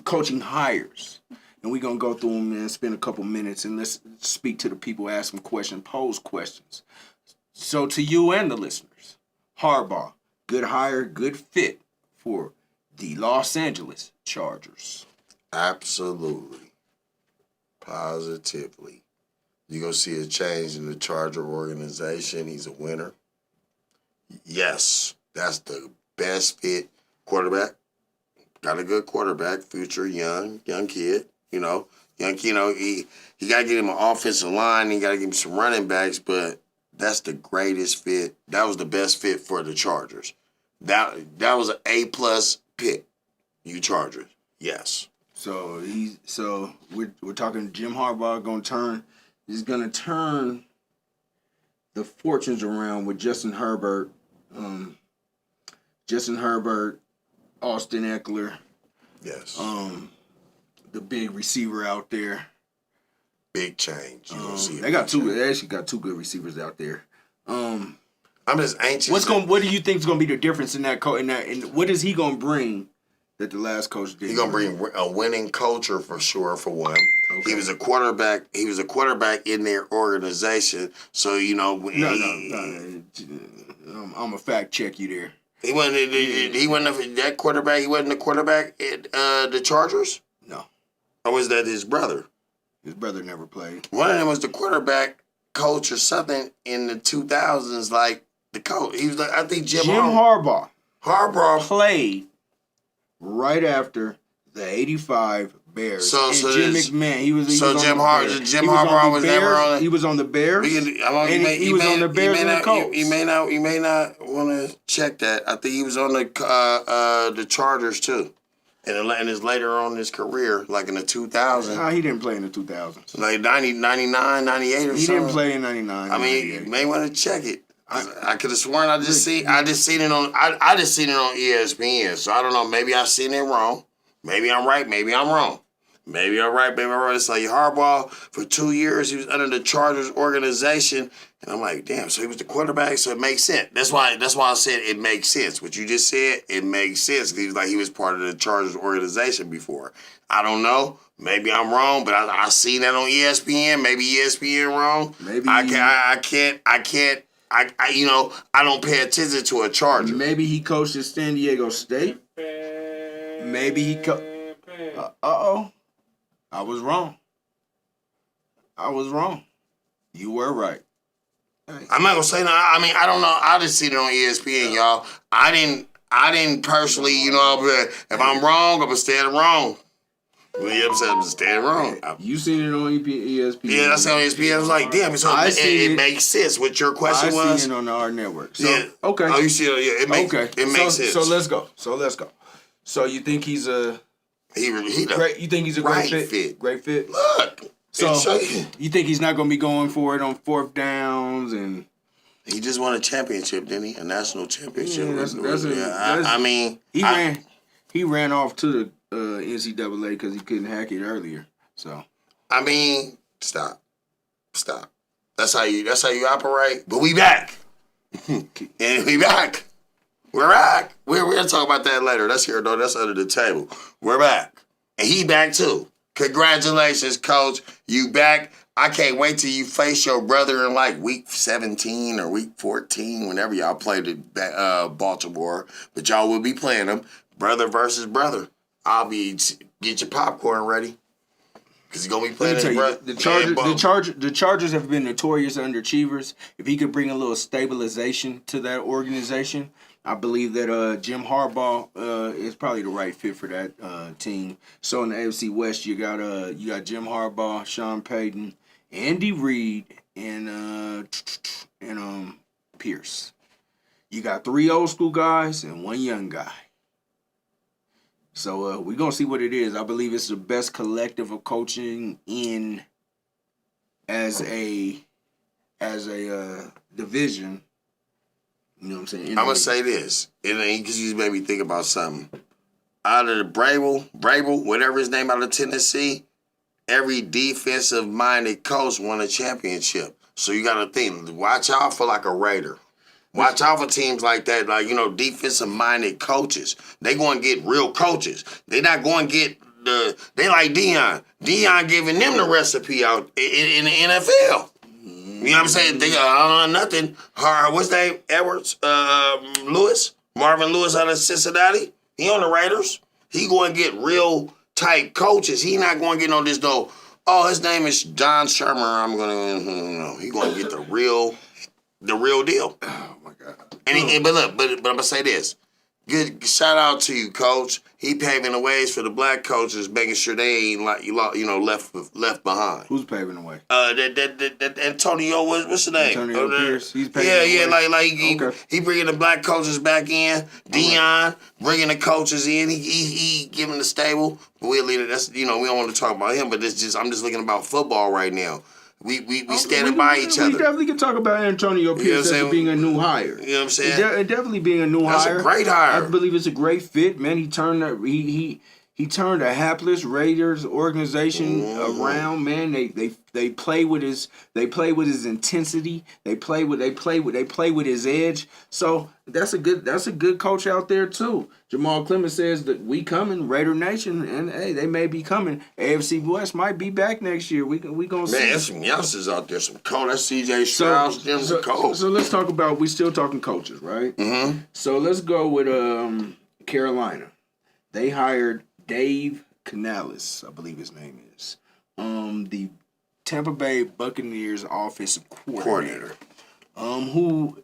coaching hires. And we're going to go through them and spend a couple minutes and let's speak to the people, ask them questions, pose questions. So to you and the listeners, Harbaugh, good hire, good fit for the Los Angeles Chargers. Absolutely. Positively. You're going to see a change in the Charger organization. He's a winner. Yes, that's the best fit. Quarterback. Got a good quarterback, future young kid. He got to get him an offensive line. He got to give him some running backs, but that's the greatest fit. That was the best fit for the Chargers. That was an A+ pick. You Chargers, yes. So we're talking Jim Harbaugh is going to turn the fortunes around with Justin Herbert, Austin Eckler. Yes. The big receiver out there. Big change. You gonna see They actually got two good receivers out there. I'm just anxious. What do you think is gonna be the difference in that and what is he gonna bring that the last coach did? He's gonna bring a winning culture for sure. For one, Okay. he was a quarterback. He was a quarterback in their organization. So No. I'm gonna fact check you there. He wasn't. He wasn't that quarterback. He wasn't the quarterback at the Chargers. No, Or was that his brother? his brother never played. One of them was the quarterback coach or something in the 2000s. Like the coach, he was like, I think Jim Harbaugh Harbaugh played right after the '85 Bears. So Jim McMahon. He was Jim Harbaugh was never on it. He was on the Bears. He was on the Bears and the Colts. You may not want to check that. I think he was on the Chargers too, and it's later on in his career, like in the 2000s. Nah, he didn't play in the 2000s. Like 99, 98 or something. He didn't play in 99. I mean, you may want to check it. I could have sworn I just seen it on ESPN. So I don't know. Maybe I seen it wrong. Maybe I'm right. Maybe I'm wrong. Maybe I'm right. Maybe I'm wrong. It's like Harbaugh for 2 years. He was under the Chargers organization, and I'm like, damn. So he was the quarterback. So it makes sense. That's why I said it makes sense. What you just said, it makes sense. He was like he was part of the Chargers organization before. I don't know. Maybe I'm wrong, but I seen that on ESPN. Maybe ESPN wrong. Maybe I can't. I don't pay attention to a Charger. Maybe he coached at San Diego State. Maybe he I was wrong. You were right. I'm not gonna say no. I mean, I don't know. I just seen it on ESPN, y'all. I didn't personally, if I'm wrong, I'm gonna stand wrong. Well, you know what I'm stand wrong. You seen it on ESPN? Yeah, I seen it on ESPN. I was like, damn, it makes sense. What your question was? I seen it on our network. So, yeah. Okay. Oh, you see it? Yeah, it makes sense. So let's go. So you think he's a great? You think he's a great fit? Great fit. Look. So you think he's not going to be going for it on fourth downs and? He just won a championship, didn't he? A national championship. He ran off to the NCAA because he couldn't hack it earlier. So I mean, stop. That's how you operate. But we back, and we back. We're back. We're gonna talk about that later. That's here though. That's under the table. We're back, and he back too. Congratulations, Coach. You back. I can't wait till you face your brother in like week 17 or week 14, whenever y'all play Baltimore. But y'all will be playing them, brother versus brother. Get your popcorn ready, because he's gonna be playing his brother. The Chargers have been notorious underachievers. If he could bring a little stabilization to that organization, I believe that Jim Harbaugh is probably the right fit for that team. So in the AFC West, you got Jim Harbaugh, Sean Payton, Andy Reid, and Pierce. You got 3 old school guys and 1 young guy. So we're gonna see what it is. I believe it's the best collective of coaching in as a division. You know what I'm saying? I'm gonna say this, because you made me think about something. Out of the Brable, whatever his name, out of Tennessee, every defensive-minded coach won a championship. So you got to think, watch out for like a Raider. Watch out for teams like that, like, defensive-minded coaches. They going to get real coaches. They not going to get they like Deion. Deion giving them the recipe out in the NFL. You know what I'm saying? They got nothing. What's his name? Edwards? Marvin Lewis out of Cincinnati. He on the Raiders. He going to get real type coaches. He not going to get on this his name is John Shermer. I'm going to, he going to get the real deal. Oh my God. But I'm going to say this. Good shout out to you, Coach. He paving the ways for the black coaches, making sure they ain't left behind. Who's paving the way? That Antonio, what's his name? Antonio Pierce. He's paving the way. He bringing the black coaches back in. Deion bringing the coaches in. He giving the stable. But we'll leave it. That's we don't want to talk about him. But I'm just looking about football right now. We standing by each other. We definitely can talk about Antonio Pierce as being a new hire. You know what I'm saying? Definitely being a new That's hire. a great hire. I believe it's a great fit, man. He turned he turned a hapless Raiders organization around, man. They play with his intensity. They play with his edge. So that's a good coach out there too. Jamal Clemens says that we coming, Raider Nation, and hey, they may be coming. AFC West might be back next year. We gonna see. Man, there's some youngsters out there, some cold. That's CJ Stroud, them cold. So let's talk about, we still talking coaches, right? Mm-hmm. So let's go with Carolina. They hired Dave Canales, I believe his name is, the Tampa Bay Buccaneers offensive coordinator, who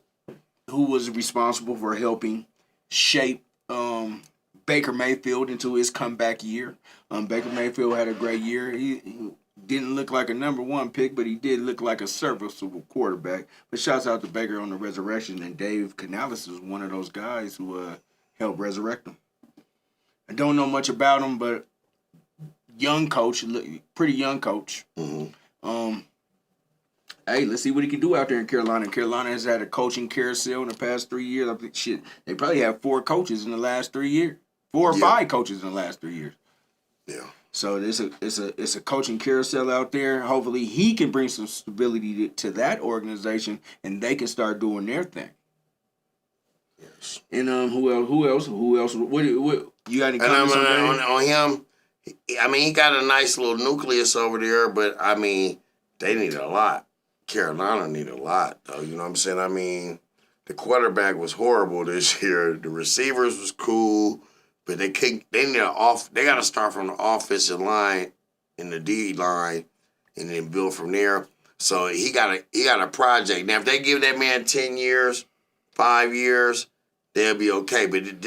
was responsible for helping shape Baker Mayfield into his comeback year. Baker Mayfield had a great year. He didn't look like a number one pick, but he did look like a serviceable quarterback. But shouts out to Baker on the resurrection, and Dave Canales was one of those guys who helped resurrect him. I don't know much about him, but young coach, pretty young coach. Mm-hmm. Hey, let's see what he can do out there in Carolina. Carolina has had a coaching carousel in the past 3 years. I think they probably have 4 coaches in the last 3 years, 4 or 5 coaches in the last 3 years. Yeah. So it's a coaching carousel out there. Hopefully, he can bring some stability to that organization, and they can start doing their thing. Yes. And who else? What you got any comments on him? I mean, he got a nice little nucleus over there, but I mean, they need a lot. Carolina need a lot, though. You know what I'm saying? I mean, the quarterback was horrible this year. The receivers was cool, but they got to start from the offensive line and the D line, and then build from there. So he got a project. Now, if they give that man 10 years, 5 years, they'll be okay. But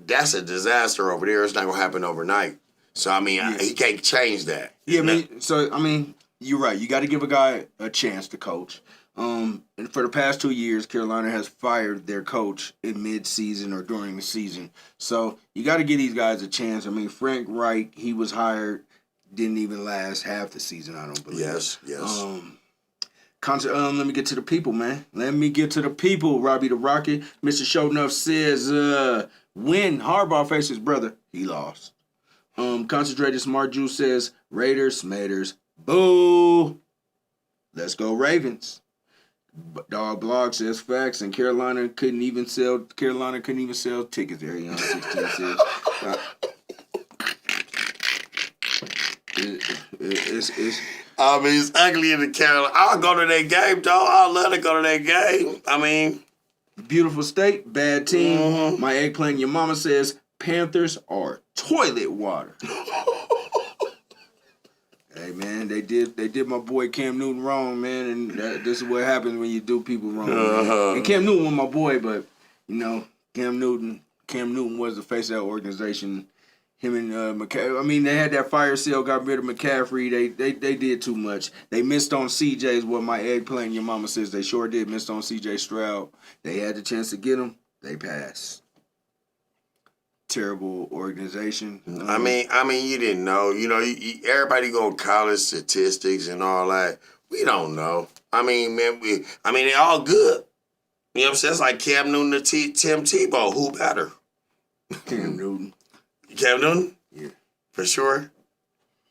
that's a disaster over there. It's not gonna happen overnight. So I mean, he can't change that. Yeah, I mean, you're right. You got to give a guy a chance to coach. And for the past 2 years, Carolina has fired their coach in mid-season or during the season. So you got to give these guys a chance. I mean, Frank Reich, he was hired, didn't even last half the season, I don't believe. Yes. Let me get to the people, man. Let me get to the people. Robbie the Rocket. Mr. Shownuff says, when Harbaugh faced his brother, he lost. Concentrated Smart Juice says, Raiders, Smaters, boo. Let's go Ravens. Dog Blog says facts, and Carolina couldn't even sell tickets there. You know, 16 says. I mean, it's ugly in the Carolina. I'll go to that game, dog. I'd love to go to that game. I mean, beautiful state, bad team. Mm-hmm. My eggplant, your mama says Panthers are toilet water. Hey man, they did my boy Cam Newton wrong, man, and this is what happens when you do people wrong. And Cam Newton was my boy, but you know, Cam Newton was the face of that organization. Him and McCaffrey. I mean, they had that fire sale, got rid of McCaffrey. They did too much. They missed on CJ, is what my eggplant your mama says. They sure did missed on CJ Stroud. They had the chance to get him. They passed. Terrible organization. I mean, you didn't know. You know, everybody go college statistics and all that. We don't know. I mean, man, they all good. You know what I'm saying? It's like Cam Newton to Tim Tebow. Who better? Cam Newton. Cam Newton? Yeah. For sure?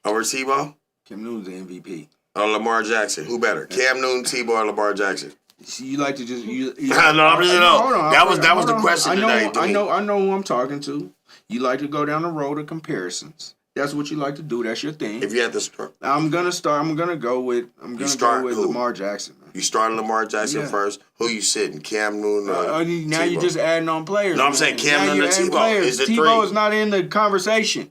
Over Tebow? Cam Newton's the MVP. Or Lamar Jackson? Who better? Cam Newton, Tebow, or Lamar Jackson? You like to just no, I'm just that was the question today. I know who I'm talking to. You like to go down the road of comparisons. That's what you like to do. That's your thing. If you had to start, I'm gonna go with Lamar Jackson. You starting Lamar Jackson first. Who you sitting? Cam Newton? Now you're just adding on players. No, I'm saying Cam Newton and Tebow is the three. Tebow is not in the conversation.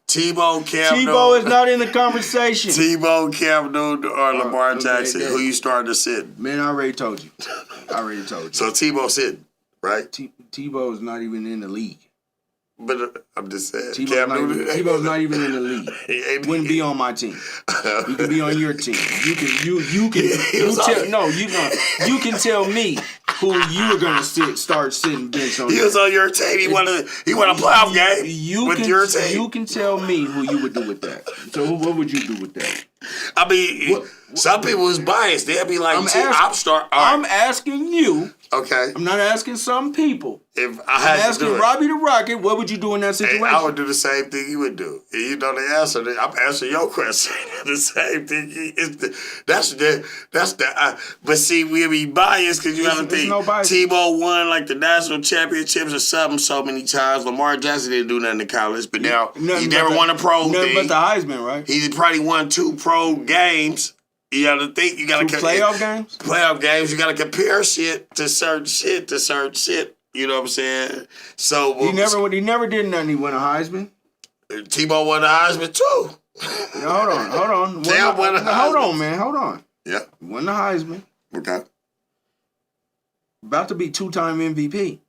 Tebow, Cam Newton. Tebow is not in the conversation. Tebow, Cam Newton, or Lamar Jackson. Who you starting to sit? Man, I already told you. So Tebow sitting, right? Tebow is not even in the league. But I'm just saying. Tebow's not even in the league. Wouldn't be on my team. He could be on your team. You can tell me who you're gonna start sitting bench on. He was on your team. He won a playoff game with your team. You can tell me who you would do with that. So what would you do with that? I mean, some people is biased. They'll be like, I'm asking you. Okay. I'm not asking some people. If I had I'm asking Robbie the Rocket, what would you do in that situation? I would do the same thing you would do. You know the answer. I'm answering your question. The same thing. But see, we be biased because you got to think. No bias. Tebow won like the national championships or something so many times. Lamar Jackson didn't do nothing in college, but now he never won a pro thing. Nothing but the Heisman, right? He probably won 2 pro games. You got to think. You got to playoff games. Playoff games. You got to compare shit to certain shit. You know what I'm saying? So he never did nothing. He won a Heisman. Tebow won the Heisman too. Hold on. Hold on, man. Hold on. Yeah. He won the Heisman. Okay. About to be 2-time MVP.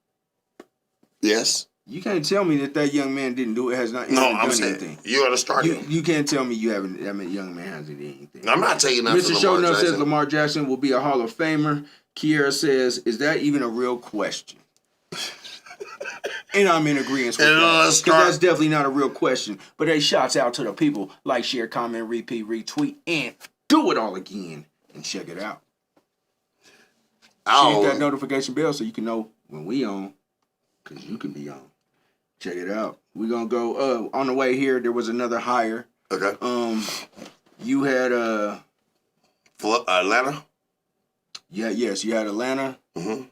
Yes. You can't tell me that young man didn't do it. Has not. No, I'm done saying anything. You are the starter. You can't tell me you haven't. That young man hasn't done anything. I'm not taking nothing. Mr. Shownuff says Lamar Jackson will be a Hall of Famer. Kiera says, "Is that even a real question?" And I'm in agreement with that. Because that's definitely not a real question. But hey, shouts out to the people. Like, share, comment, repeat, retweet, and do it all again. And check it out. Hit that notification bell so you can know when we on. Because you can be on. Check it out. We're going to go, on the way here, there was another hire. Okay. You had, Atlanta? Yeah, yes, you had Atlanta. Mm-hmm.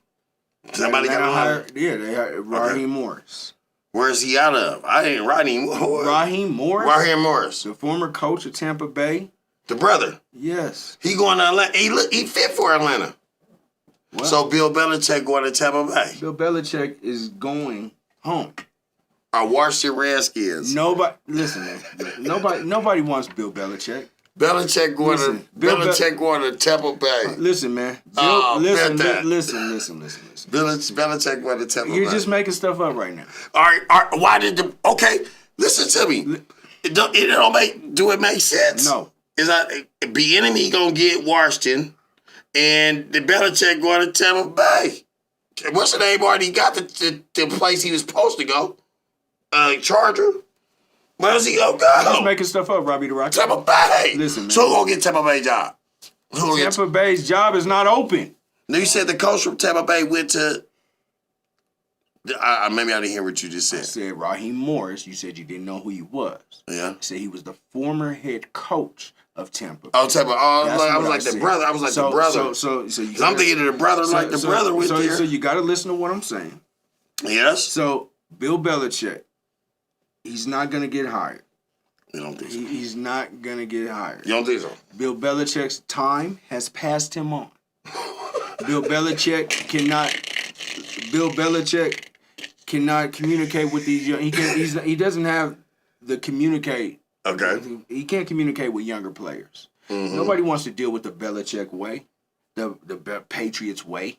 Somebody got hired? Yeah, they hired Raheem Morris. Where's he out of? I ain't Raheem Morris. Raheem Morris? Raheem Morris. The former coach of Tampa Bay. The brother? Yes. He going to Atlanta. He fit for Atlanta. Well, so Bill Belichick going to Tampa Bay. Bill Belichick is going home. Our Washington Redskins. Listen, man. Nobody wants Bill Belichick. Belichick going to Tampa Bay. Listen, man. Listen. Belichick going to Tampa Bay. You're just making stuff up right now. All right. Why did okay? Listen to me. Do it make sense? No. Is that the enemy gonna get Washington, and the Belichick going to Tampa Bay? What's the name? Already got the place he was supposed to go. Charger. Where's he gonna go? You're just making stuff up, Robbie the Rocket. Tampa Bay. Listen, man. So who gonna get Tampa Bay job? Tampa Bay's job is not open. No, you said the coach from Tampa Bay went to. Maybe I didn't hear what you just said. I said Raheem Morris. You said you didn't know who he was. Yeah. I said he was the former head coach of Tampa. Oh, Tampa. I was like the brother. I was like the brother. So I'm thinking of the brother like the brother with there. So you got to listen to what I'm saying. Yes. So Bill Belichick, he's not going to get hired. You don't think so? He's not going to get hired. You don't think so? Bill Belichick's time has passed him on. Bill Belichick cannot communicate with these young. He doesn't have the communicate. Okay. He can't communicate with younger players. Mm-hmm. Nobody wants to deal with the Belichick way, the Patriots way.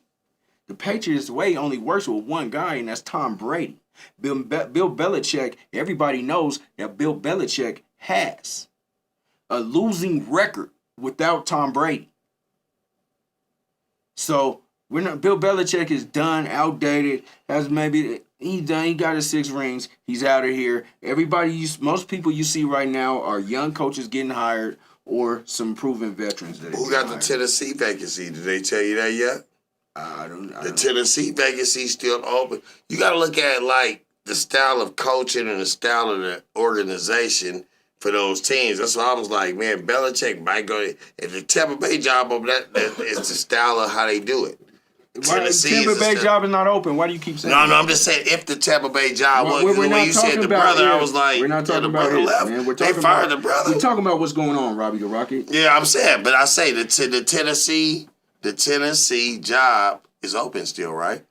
The Patriots way only works with one guy, and that's Tom Brady. Bill Belichick, everybody knows that Bill Belichick has a losing record without Tom Brady. So Bill Belichick is done, outdated, he got his 6 rings, he's out of here. Most people you see right now are young coaches getting hired or some proven veterans. Who got the Tennessee vacancy? Did they tell you that yet? The Tennessee vacancy still open. You got to look at like the style of coaching and the style of the organization for those teams. That's why I was like, man, Belichick might go. If the Tampa Bay job over that is the style of how they do it. Tampa Bay job is not open. Why do you keep saying that? No, I'm just saying if the Tampa Bay job was. When you said the brother, I was like, we're not talking about it, man. They fired the brother. We're talking about what's going on, Robbie the Rocket. Yeah, I'm saying, but I say the Tennessee job is open still, right?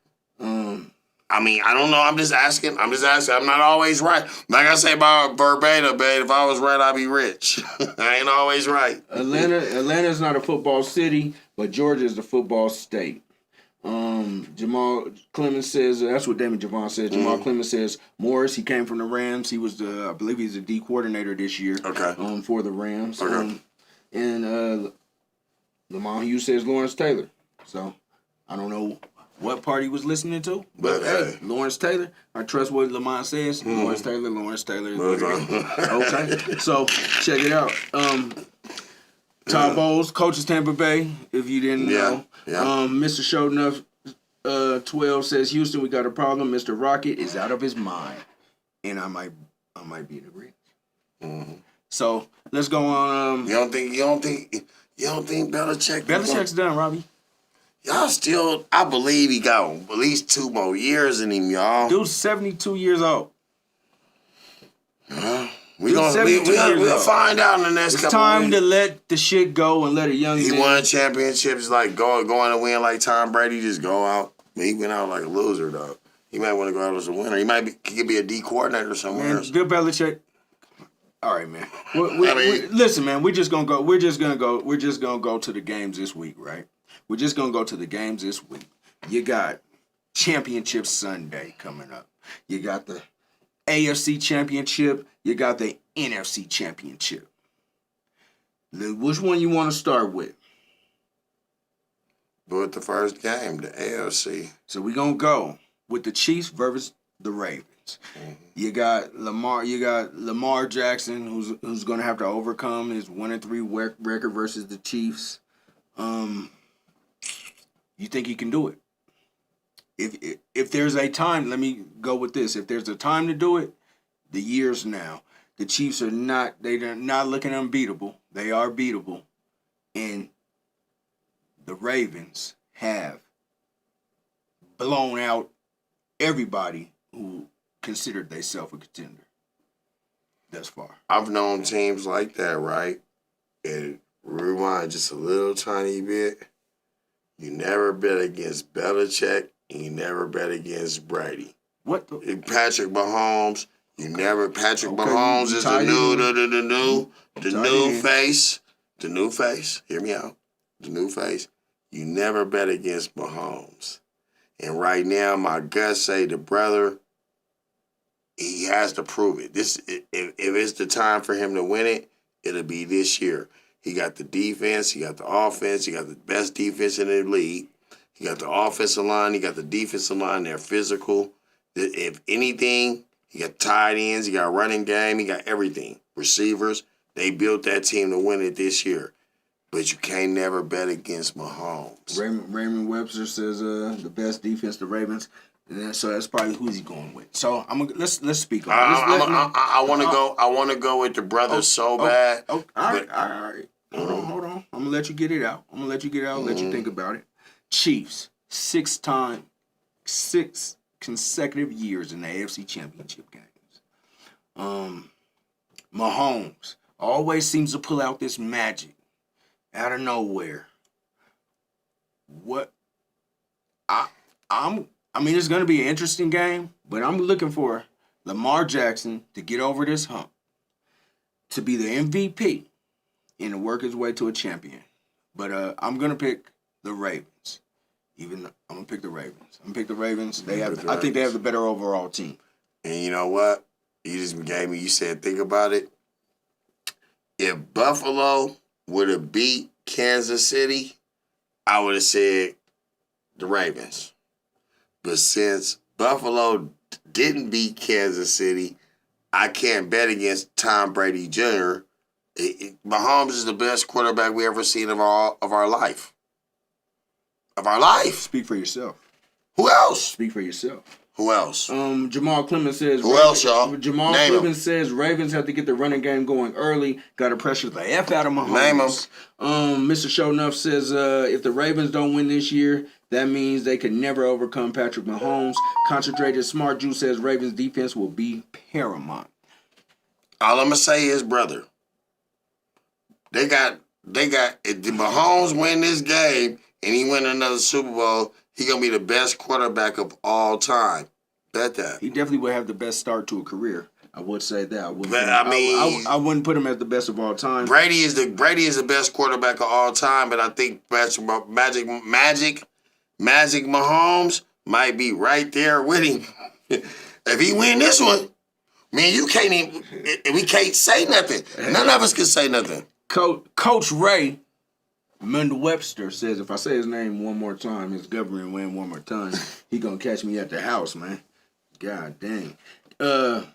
I mean, I don't know. I'm just asking. I'm not always right. Like I say about verbatim, babe, if I was right, I'd be rich. I ain't always right. Atlanta's not a football city, but Georgia is the football state. Jamal Clemens says, that's what Damon Javon says. Jamal Clemens says, Morris, he came from the Rams. He was I believe he's the D coordinator this year. Okay. For the Rams. Okay. And Lamont Hughes says Lawrence Taylor. So, I don't know what part he was listening to, but hey, Lawrence Taylor. I trust what Lamont says. Lawrence Taylor. Okay, so check it out. Todd Bowles coaches Tampa Bay, if you didn't know. Yeah. Mr. Shownuff 12 says, Houston, we got a problem. Mr. Rocket is out of his mind. And I might be in agreement. Mm-hmm. So let's go on. You don't think Belichick? Belichick's done, Robbie. Y'all still, I believe he got at least 2 more years in him, y'all. Dude's 72 years old. We'll find out in the next couple It's time weeks. to let the shit go and let a young He man. won championships, like going to win like Tom Brady, just go out. He went out like a loser, though. He might want to go out as a winner. He could be a D coordinator somewhere. Man, Bill Belichick. All right, man. Listen, man. We're just gonna go to the games this week, right? We're just gonna go to the games this week. You got Championship Sunday coming up. You got the AFC Championship. You got the NFC Championship. Which one you want to start with? But the first game, the AFC. So we're gonna go with the Chiefs versus the Ravens. Mm-hmm. You got Lamar Jackson, who's gonna have to overcome his 1-3 record versus the Chiefs. You think he can do it? If there's a time, let me go with this. If there's a time to do it, the year's now. The Chiefs are not looking unbeatable. They are beatable. And the Ravens have blown out everybody who considered themselves a contender thus far. I've known teams like that, right? And rewind just a little tiny bit. You never bet against Belichick, and you never bet against Brady. What? Patrick Mahomes, Mahomes is the new face. The new face. Hear me out. The new face. You never bet against Mahomes. And right now, my guts say the brother, he has to prove it. If it's the time for him to win it, it'll be this year. He got the defense, he got the offense, he got the best defense in the league. He got the offensive line, he got the defensive line, they're physical. If anything, he got tight ends, he got running game, he got everything. Receivers, they built that team to win it this year. But you can't never bet against Mahomes. Raymond Webster says the best defense, the Ravens. And so that's probably who's he going with. So let's speak on it. I want to go with the brothers bad. All right. Hold on. I'm gonna let you get it out. Let you think about it. Chiefs, 6 consecutive years in the AFC Championship games. Mahomes always seems to pull out this magic out of nowhere. I mean, it's going to be an interesting game, but I'm looking for Lamar Jackson to get over this hump, to be the MVP, and to work his way to a champion. But I'm going to pick the Ravens. I'm going to pick the Ravens. I think they have the better overall team. And you know what? You said, think about it. If Buffalo would have beat Kansas City, I would have said the Ravens. But since Buffalo didn't beat Kansas City, I can't bet against Tom Brady Jr. Mahomes is the best quarterback we ever seen of our life. Of our life. Speak for yourself. Who else? Speak for yourself. Who else? Jamal Clemens says. Who else, y'all? Jamal Clemens says Ravens have to get the running game going early. Got to pressure the F out of Mahomes. Name them. Mr. Shownuff says if the Ravens don't win this year, that means they can never overcome Patrick Mahomes. Concentrated Smart Juice says Ravens defense will be paramount. All I'm gonna say is, brother, they got. If Mahomes win this game and he win another Super Bowl, he gonna be the best quarterback of all time. Bet that. He definitely would have the best start to a career. I would say that. I wouldn't put him as the best of all time. Brady is the best quarterback of all time, but I think Magic Mahomes might be right there with him. If he win this one, man, we can't say nothing. None of us can say nothing. Coach Ray Mendel Webster says if I say his name one more time, his government win one more time, he gonna catch me at the house, man. God dang. Mr.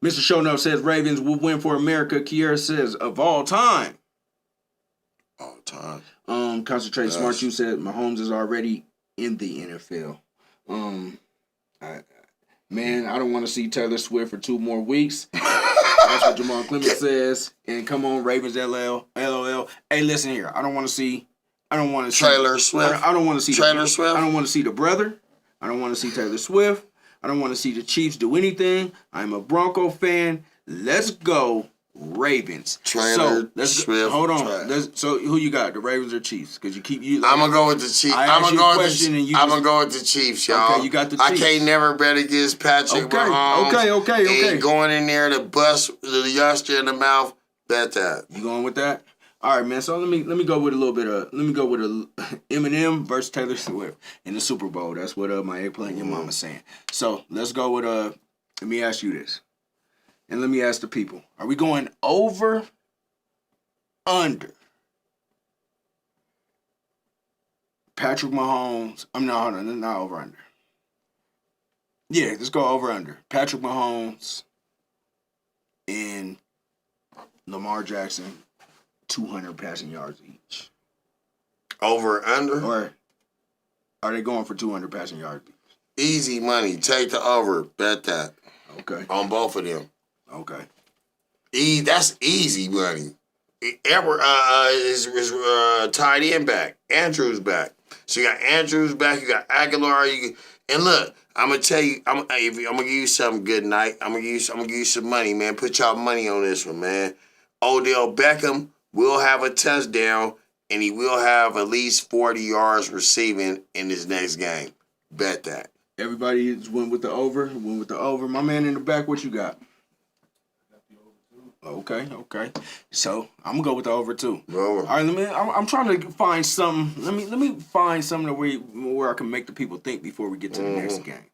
Shownuff says Ravens will win for America. Kiera says of all time. All the time. Concentrate Yes. Smart. You said Mahomes is already in the NFL. Man, I don't want to see Taylor Swift for 2 more weeks. That's what Jamal Clemens says. And come on, Ravens, LOL. Hey, listen here. I don't want to see. Taylor Swift. I don't want to see Taylor Swift. I don't want to see the brother. I don't want to see Taylor Swift. I don't want to see the Chiefs do anything. I'm a Bronco fan. Let's go Ravens. Taylor Swift. Hold on. So who you got? The Ravens or Chiefs? Because you keep you. I'm gonna go with the Chiefs. I'm gonna go with the Chiefs, y'all. Okay, you got the Chiefs. I can't never bet against Patrick Mahomes. Okay. And going in there to bust the youngster in the mouth. Bet that. You going with that? All right, man. So let me go with a little bit of Eminem versus Taylor Swift in the Super Bowl. That's what my eggplant your mama's saying. So let's go with let me ask you this, and let me ask the people: are we going over, under? Patrick Mahomes. Hold on, not over under. Yeah, let's go over under. Patrick Mahomes and Lamar Jackson. 200 passing yards each. Over or under? Or are they going for 200 passing yards each? Easy money. Take the over. Bet that. Okay. On both of them. Okay. That's easy money. Is tied in back. Andrews back. So you got Andrews back. You got Aguilar. And look, I'm gonna tell you. I'm gonna give you something good night. I'm gonna give you some money, man. Put y'all money on this one, man. Odell Beckham will have a touchdown, and he will have at least 40 yards receiving in his next game. Bet that. Everybody went with the over. My man in the back, what you got? Okay. So I'm gonna go with the over too. Over. All right, I'm trying to find something. Let me find something where I can make the people think before we get to the next game.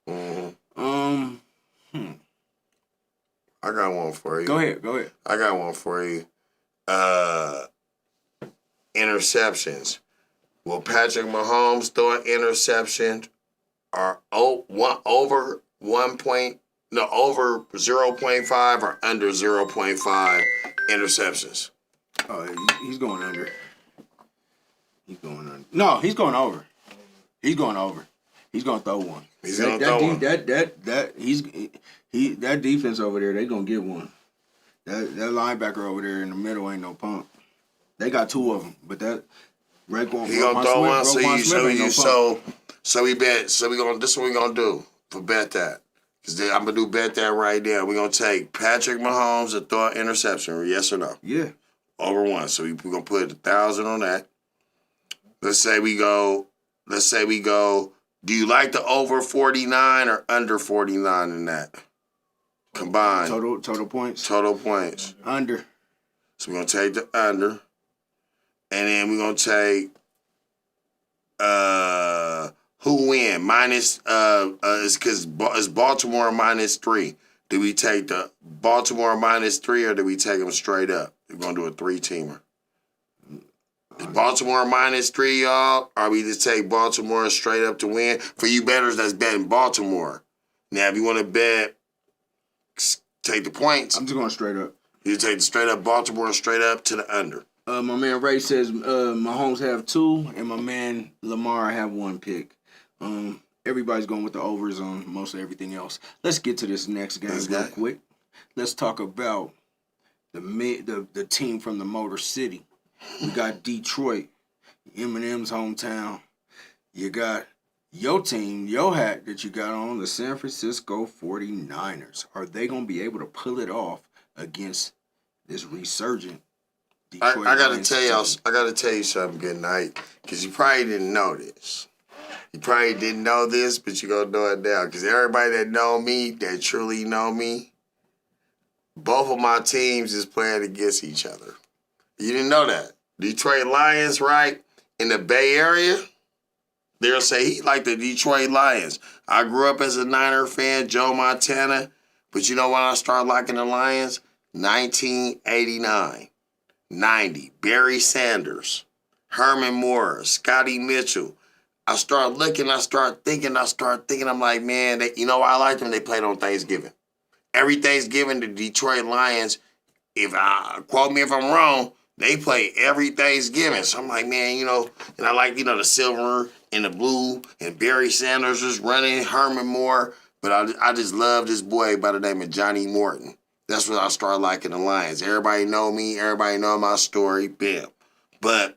Mm-hmm. I got one for you. Go ahead. I got one for you. Interceptions. Will Patrick Mahomes throw an interception or over 0.5 or under 0.5 interceptions? Oh, he's going under. No, he's going over. He's going to throw one. He's going to throw one. That defense over there, they going to get one. That linebacker over there in the middle ain't no pump. They got 2 of them, but that Red going he gonna throw one. So we bet. So this is what we gonna do for bet that. Cause I'm gonna do bet that right there. We gonna take Patrick Mahomes to throw an interception. Yes or no? Yeah. Over 1. So we gonna put 1,000 on that. Let's say we go. Do you like the over 49 or under 49 in that? Combined. Total points? Total points. Under. So we're going to take the under. And then we're going to take who win? Minus, it's Baltimore -3. Do we take the Baltimore -3 or do we take them straight up? We're going to do a 3-teamer. Is Baltimore -3, y'all? Or we just take Baltimore straight up to win? For you bettors that's betting Baltimore. Now, if you want to bet, take the points. I'm just going straight up. You take the straight up Baltimore straight up to the under. My man Ray says Mahomes have 2, and my man Lamar have 1 pick. Everybody's going with the overs on most of everything else. Let's get to this next game real quick. Let's talk about the team from the Motor City. We got Detroit, Eminem's hometown. You got your team, your hat that you got on, the San Francisco 49ers. Are they going to be able to pull it off against this resurgent Detroit? I got to tell you something good night, because you probably didn't know this. You probably didn't know this, but you're going to know it now, because everybody that know me, that truly know me, both of my teams is playing against each other. You didn't know that. Detroit Lions, right, in the Bay Area, they'll say he like the Detroit Lions. I grew up as a Niner fan, Joe Montana, but you know when I started liking the Lions? 1989, 90, Barry Sanders, Herman Morris, Scotty Mitchell. I start looking, I start thinking, I'm like, man, you know why I like them? They played on Thanksgiving. Every Thanksgiving, the Detroit Lions, quote me if I'm wrong, They play every Thanksgiving. So I'm like, man, you know, and I like, you know, the silver and the blue, and Barry Sanders was running, Herman Moore. But I just love this boy by the name of Johnny Morton. That's when I started liking the Lions. Everybody know me. Everybody know my story. Bam. But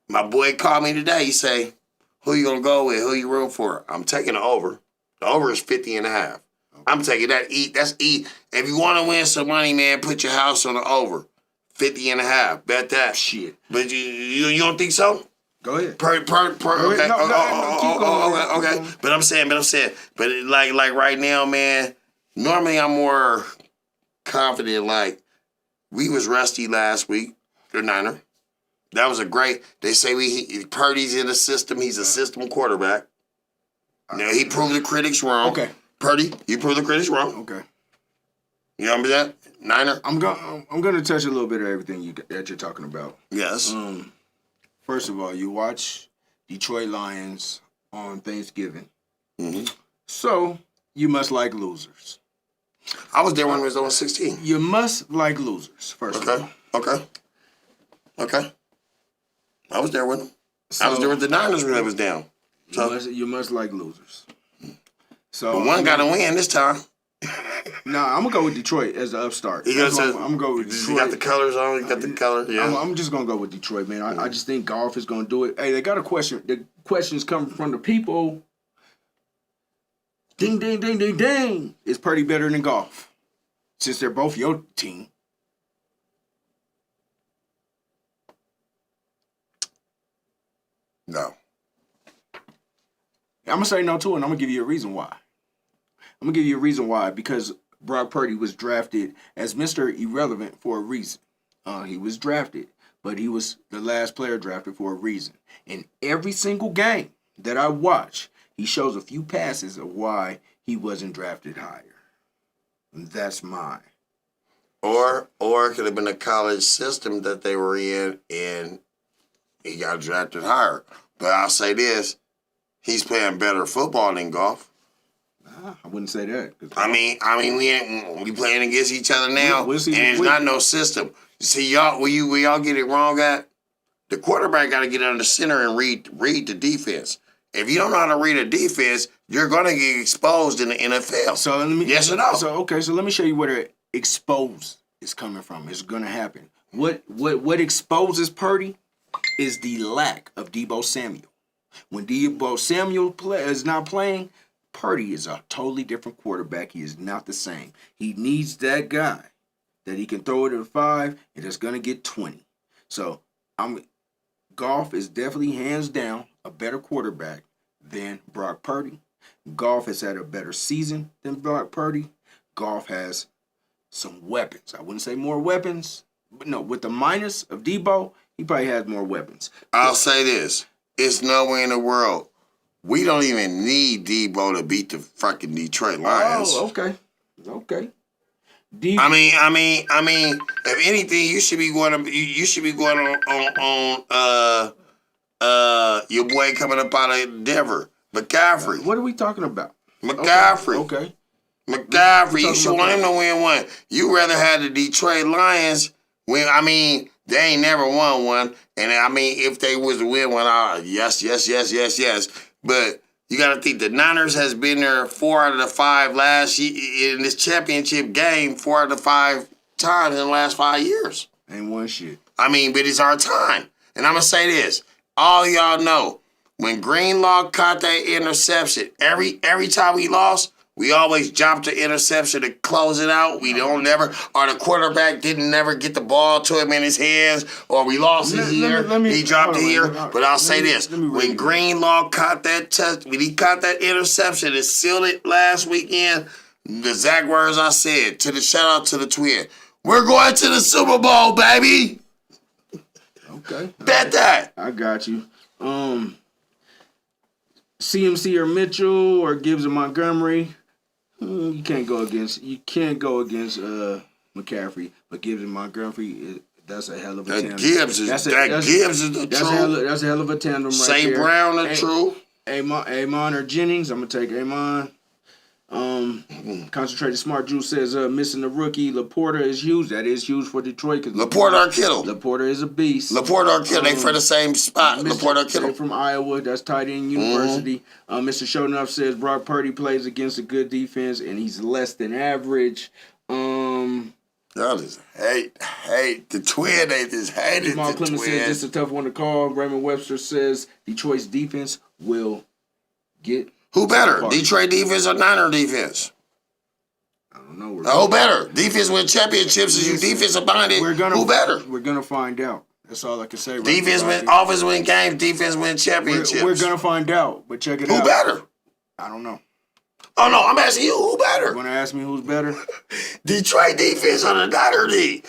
my boy called me today. He say, who you going to go with? Who you room for? I'm taking the over. The over is 50.5. I'm taking that. That's E. If you want to win some money, man, put your house on the over. 50.5. Bet that. Shit. But you don't think so? Go ahead. Okay. Okay. But I'm saying. But like right now, man, normally I'm more confident. Like, we was rusty last week, the Niner. That was a great, they say Purdy's in the system. He's a system quarterback. Now, he proved the critics wrong. Okay. Purdy, you proved the critics wrong. Okay. You remember that? Niner? I'm gonna touch a little bit of everything that you're talking about. Yes. First of all, you watch Detroit Lions on Thanksgiving. Mm-hmm. So, you must like losers. I was there when it was on 16. You must like losers, first of all. Okay. I was there with them. I was there with the Niners when they was down. So, you must like losers. So but one got to win this time. Nah, I'm going to go with Detroit as the upstart. I'm going to go with Detroit. You got the colors on? You got the color? Yeah. I'm just going to go with Detroit, man. I just think Goff is going to do it. Hey, they got a question. The question's coming from the people. Ding, ding, ding, ding, ding. Is Purdy better than Goff? Since they're both your team. No. I'm going to say no to it, and I'm going to give you a reason why. I'm going to give you a reason why. Because Brock Purdy was drafted as Mr. Irrelevant for a reason. He was drafted, but he was the last player drafted for a reason. In every single game that I watch, he shows a few passes of why he wasn't drafted higher. And that's mine. Or it could have been a college system that they were in, and he got drafted higher. But I'll say this, he's playing better football than Goff. Nah, I wouldn't say that. I mean, we playing against each other now, and it's not no system. See, y'all, where y'all get it wrong at? The quarterback got to get under center and read the defense. If you don't know how to read a defense, you're gonna get exposed in the NFL. So let me, yes or no? So let me show you where the expose is coming from. It's gonna happen. What exposes Purdy is the lack of Deebo Samuel. When Deebo Samuel is not playing, Purdy is a totally different quarterback. He is not the same. He needs that guy that he can throw it at 5 and it's gonna get 20. So Goff is definitely hands down a better quarterback than Brock Purdy. Goff has had a better season than Brock Purdy. Goff has some weapons. I wouldn't say more weapons, but no, with the minus of Deebo, he probably has more weapons. I'll say this. It's nowhere in the world. We don't even need Deebo to beat the fucking Detroit Lions. Oh, okay. I mean, if anything, you should be going on your boy coming up out of Denver, McCaffrey. What are we talking about? McCaffrey. Okay. McCaffrey. You should want him to win one. You rather have the Detroit Lions win. I mean, they ain't never won one, and I mean, if they was to win one, yes. But you got to think the Niners has been there 4 out of the 5 last year in this championship game. 4 out of the 5 times in the last 5 years. Ain't one shit. I mean, but it's our time, and I'm gonna say this. All y'all know, when Greenlaw caught that interception, every time we lost, we always dropped the interception to close it out. We don't never, or the quarterback didn't never get the ball to him in his hands, or we lost it here, he dropped it here. But I'll say this, when Greenlaw caught that when he caught that interception and sealed it last weekend, the exact words I said, shout out to the Twin, we're going to the Super Bowl, baby. Okay. Bet that. I got you. CMC or Mitchell or Gibbs or Montgomery. You can't go against McCaffrey, but Gibbs and Montgomery, that's a hell of a tandem. Gibbs is the truth. That's a hell of a tandem right St. there. Brown the truth. Amon or Jennings, I'm gonna take Amon. Concentrated Smart Juice says missing the rookie. Laporta is huge. That is huge for Detroit. Laporta or Kittle? Laporta is a beast. Laporta or Kittle, they for the same spot. Laporta or Kittle. From Iowa. That's tight end University. Mr. Shownuff says Brock Purdy plays against a good defense and he's less than average. Y'all just hate the twin. They just hated Jamal the Clemens twin. says this is a tough one to call. Raymond Webster says Detroit's defense will get. Who better, Detroit defense or Niner defense? I don't know. Who better? Defense win championships. Is you defensive minded? Who better? We're gonna find out. That's all I can say. Defense win, offense win games. Defense win championships. We're gonna find out. But check it out. Who better? I don't know. Oh no, I'm asking you. Who better? You wanna ask me who's better? Detroit defense or the Niner D?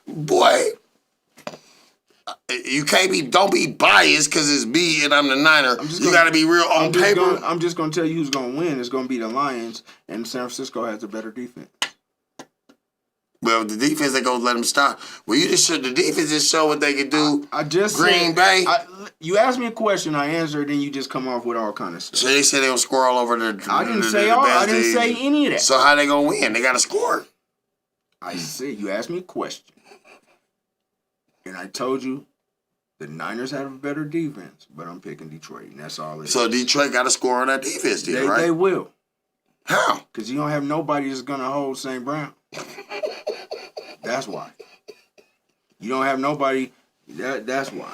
Boy. You can't don't be biased because it's me and I'm the Niner. You got to be real on paper. I'm just going to tell you who's going to win. It's going to be the Lions, and San Francisco has a better defense. Well, the defense ain't going to let them stop. Well, the defense just show what they can do. I just Green Bay. You asked me a question, I answered, then you just come off with all kind of stuff. So they said they gonna score all over the. I didn't say all. I didn't say any of that. So how they gonna win? They got to score. I said you asked me a question, and I told you the Niners have a better defense, but I'm picking Detroit, and that's all it is. So Detroit got to score on that defense, right? They will. How? Because you don't have nobody that's gonna hold St. Brown. That's why. You don't have nobody. That's why.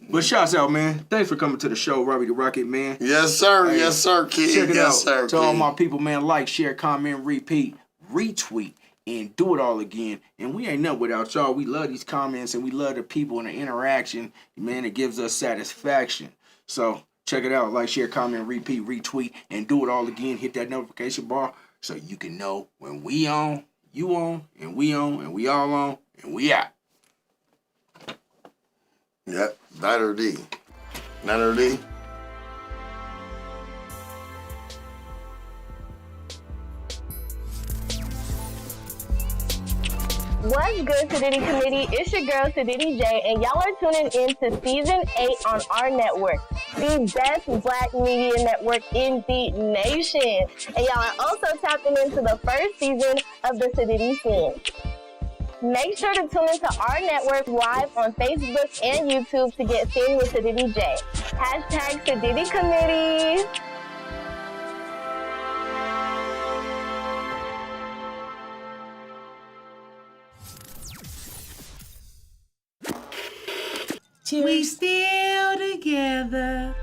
But shouts out, man. Thanks for coming to the show, Robbie the Rocket Man. Yes, sir. Hey, yes, sir, kid. Check it out. Sir, to all my people, man, like, share, comment, repeat, retweet, and do it all again. And we ain't nothing without y'all. We love these comments, and we love the people and the interaction. Man, it gives us satisfaction. So check it out. Like, share, comment, repeat, retweet, and do it all again. Hit that notification bar so you can know when we on, you on, and we all on, and we out. Yep, Niner D. Niner D. What's good, Sadiddy Committee? It's your girl, Sadiddy J, and y'all are tuning in to Season 8 on our network, the best black media network in the nation. And y'all are also tapping into the first season of the Sadiddy Scene. Make sure to tune into our network live on Facebook and YouTube to get seen with Sadiddy J. Hashtag Sadiddy Committee. We still together.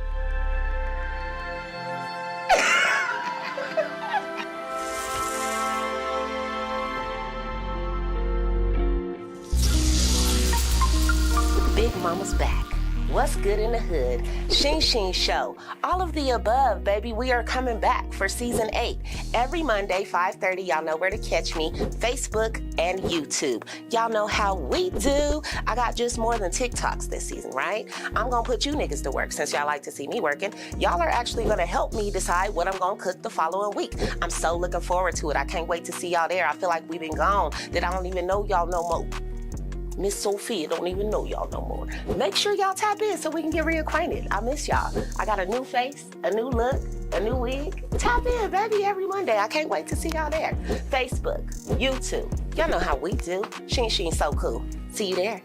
Big Mama's back. What's good in the hood? Sheen Show. All of the above, baby. We are coming back for Season 8. Every Monday, 5:30. Y'all know where to catch me. Facebook and YouTube. Y'all know how we do. I got just more than TikToks this season, right? I'm going to put you niggas to work since y'all like to see me working. Y'all are actually going to help me decide what I'm going to cook the following week. I'm so looking forward to it. I can't wait to see y'all there. I feel like we've been gone, that I don't even know y'all no more. Miss Sophia don't even know y'all no more. Make sure y'all tap in so we can get reacquainted. I miss y'all. I got a new face, a new look, a new wig. Tap in, baby, every Monday. I can't wait to see y'all there. Facebook, YouTube. Y'all know how we do. Sheen so cool. See you there.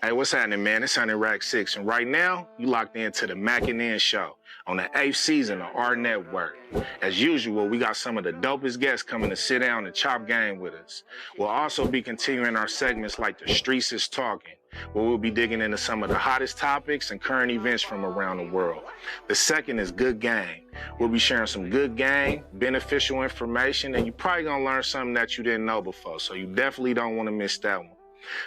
Hey, what's happening, man? It's Rack 6, and right now, you locked into the Mac and N Show on the 8th season of our network. As usual, we got some of the dopest guests coming to sit down and chop game with us. We'll also be continuing our segments like The Streets is Talking, where we'll be digging into some of the hottest topics and current events from around the world. The second is Good Game. We'll be sharing some good game, beneficial information, and you're probably gonna learn something that you didn't know before, so you definitely don't wanna miss that one.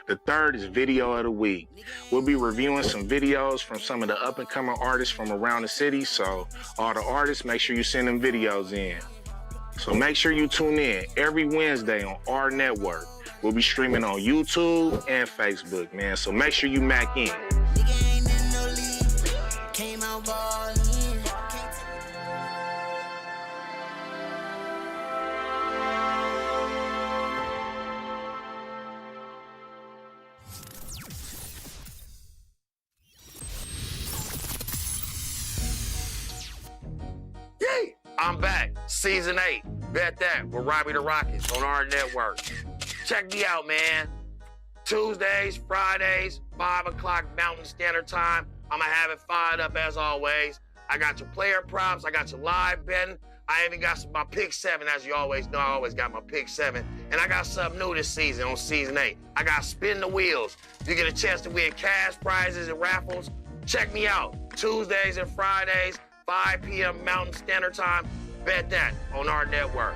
The third is Video of the Week. We'll be reviewing some videos from some of the up-and-coming artists from around the city, so all the artists, make sure you send them videos in. So make sure you tune in every Wednesday on our network. We'll be streaming on YouTube and Facebook, man, so make sure you Mac in. I'm back, season 8. Bet that with Robbie the Rockets on our network. Check me out, man. Tuesdays, Fridays, 5 o'clock Mountain Standard Time. I'ma have it fired up as always. I got your player props. I got your live betting. I even got my pick 7, as you always know. I always got my pick 7. And I got something new this season on season 8. I got Spin the Wheels. You get a chance to win cash prizes and raffles. Check me out. Tuesdays and Fridays, 5 p.m. Mountain Standard Time. Bet that on our network.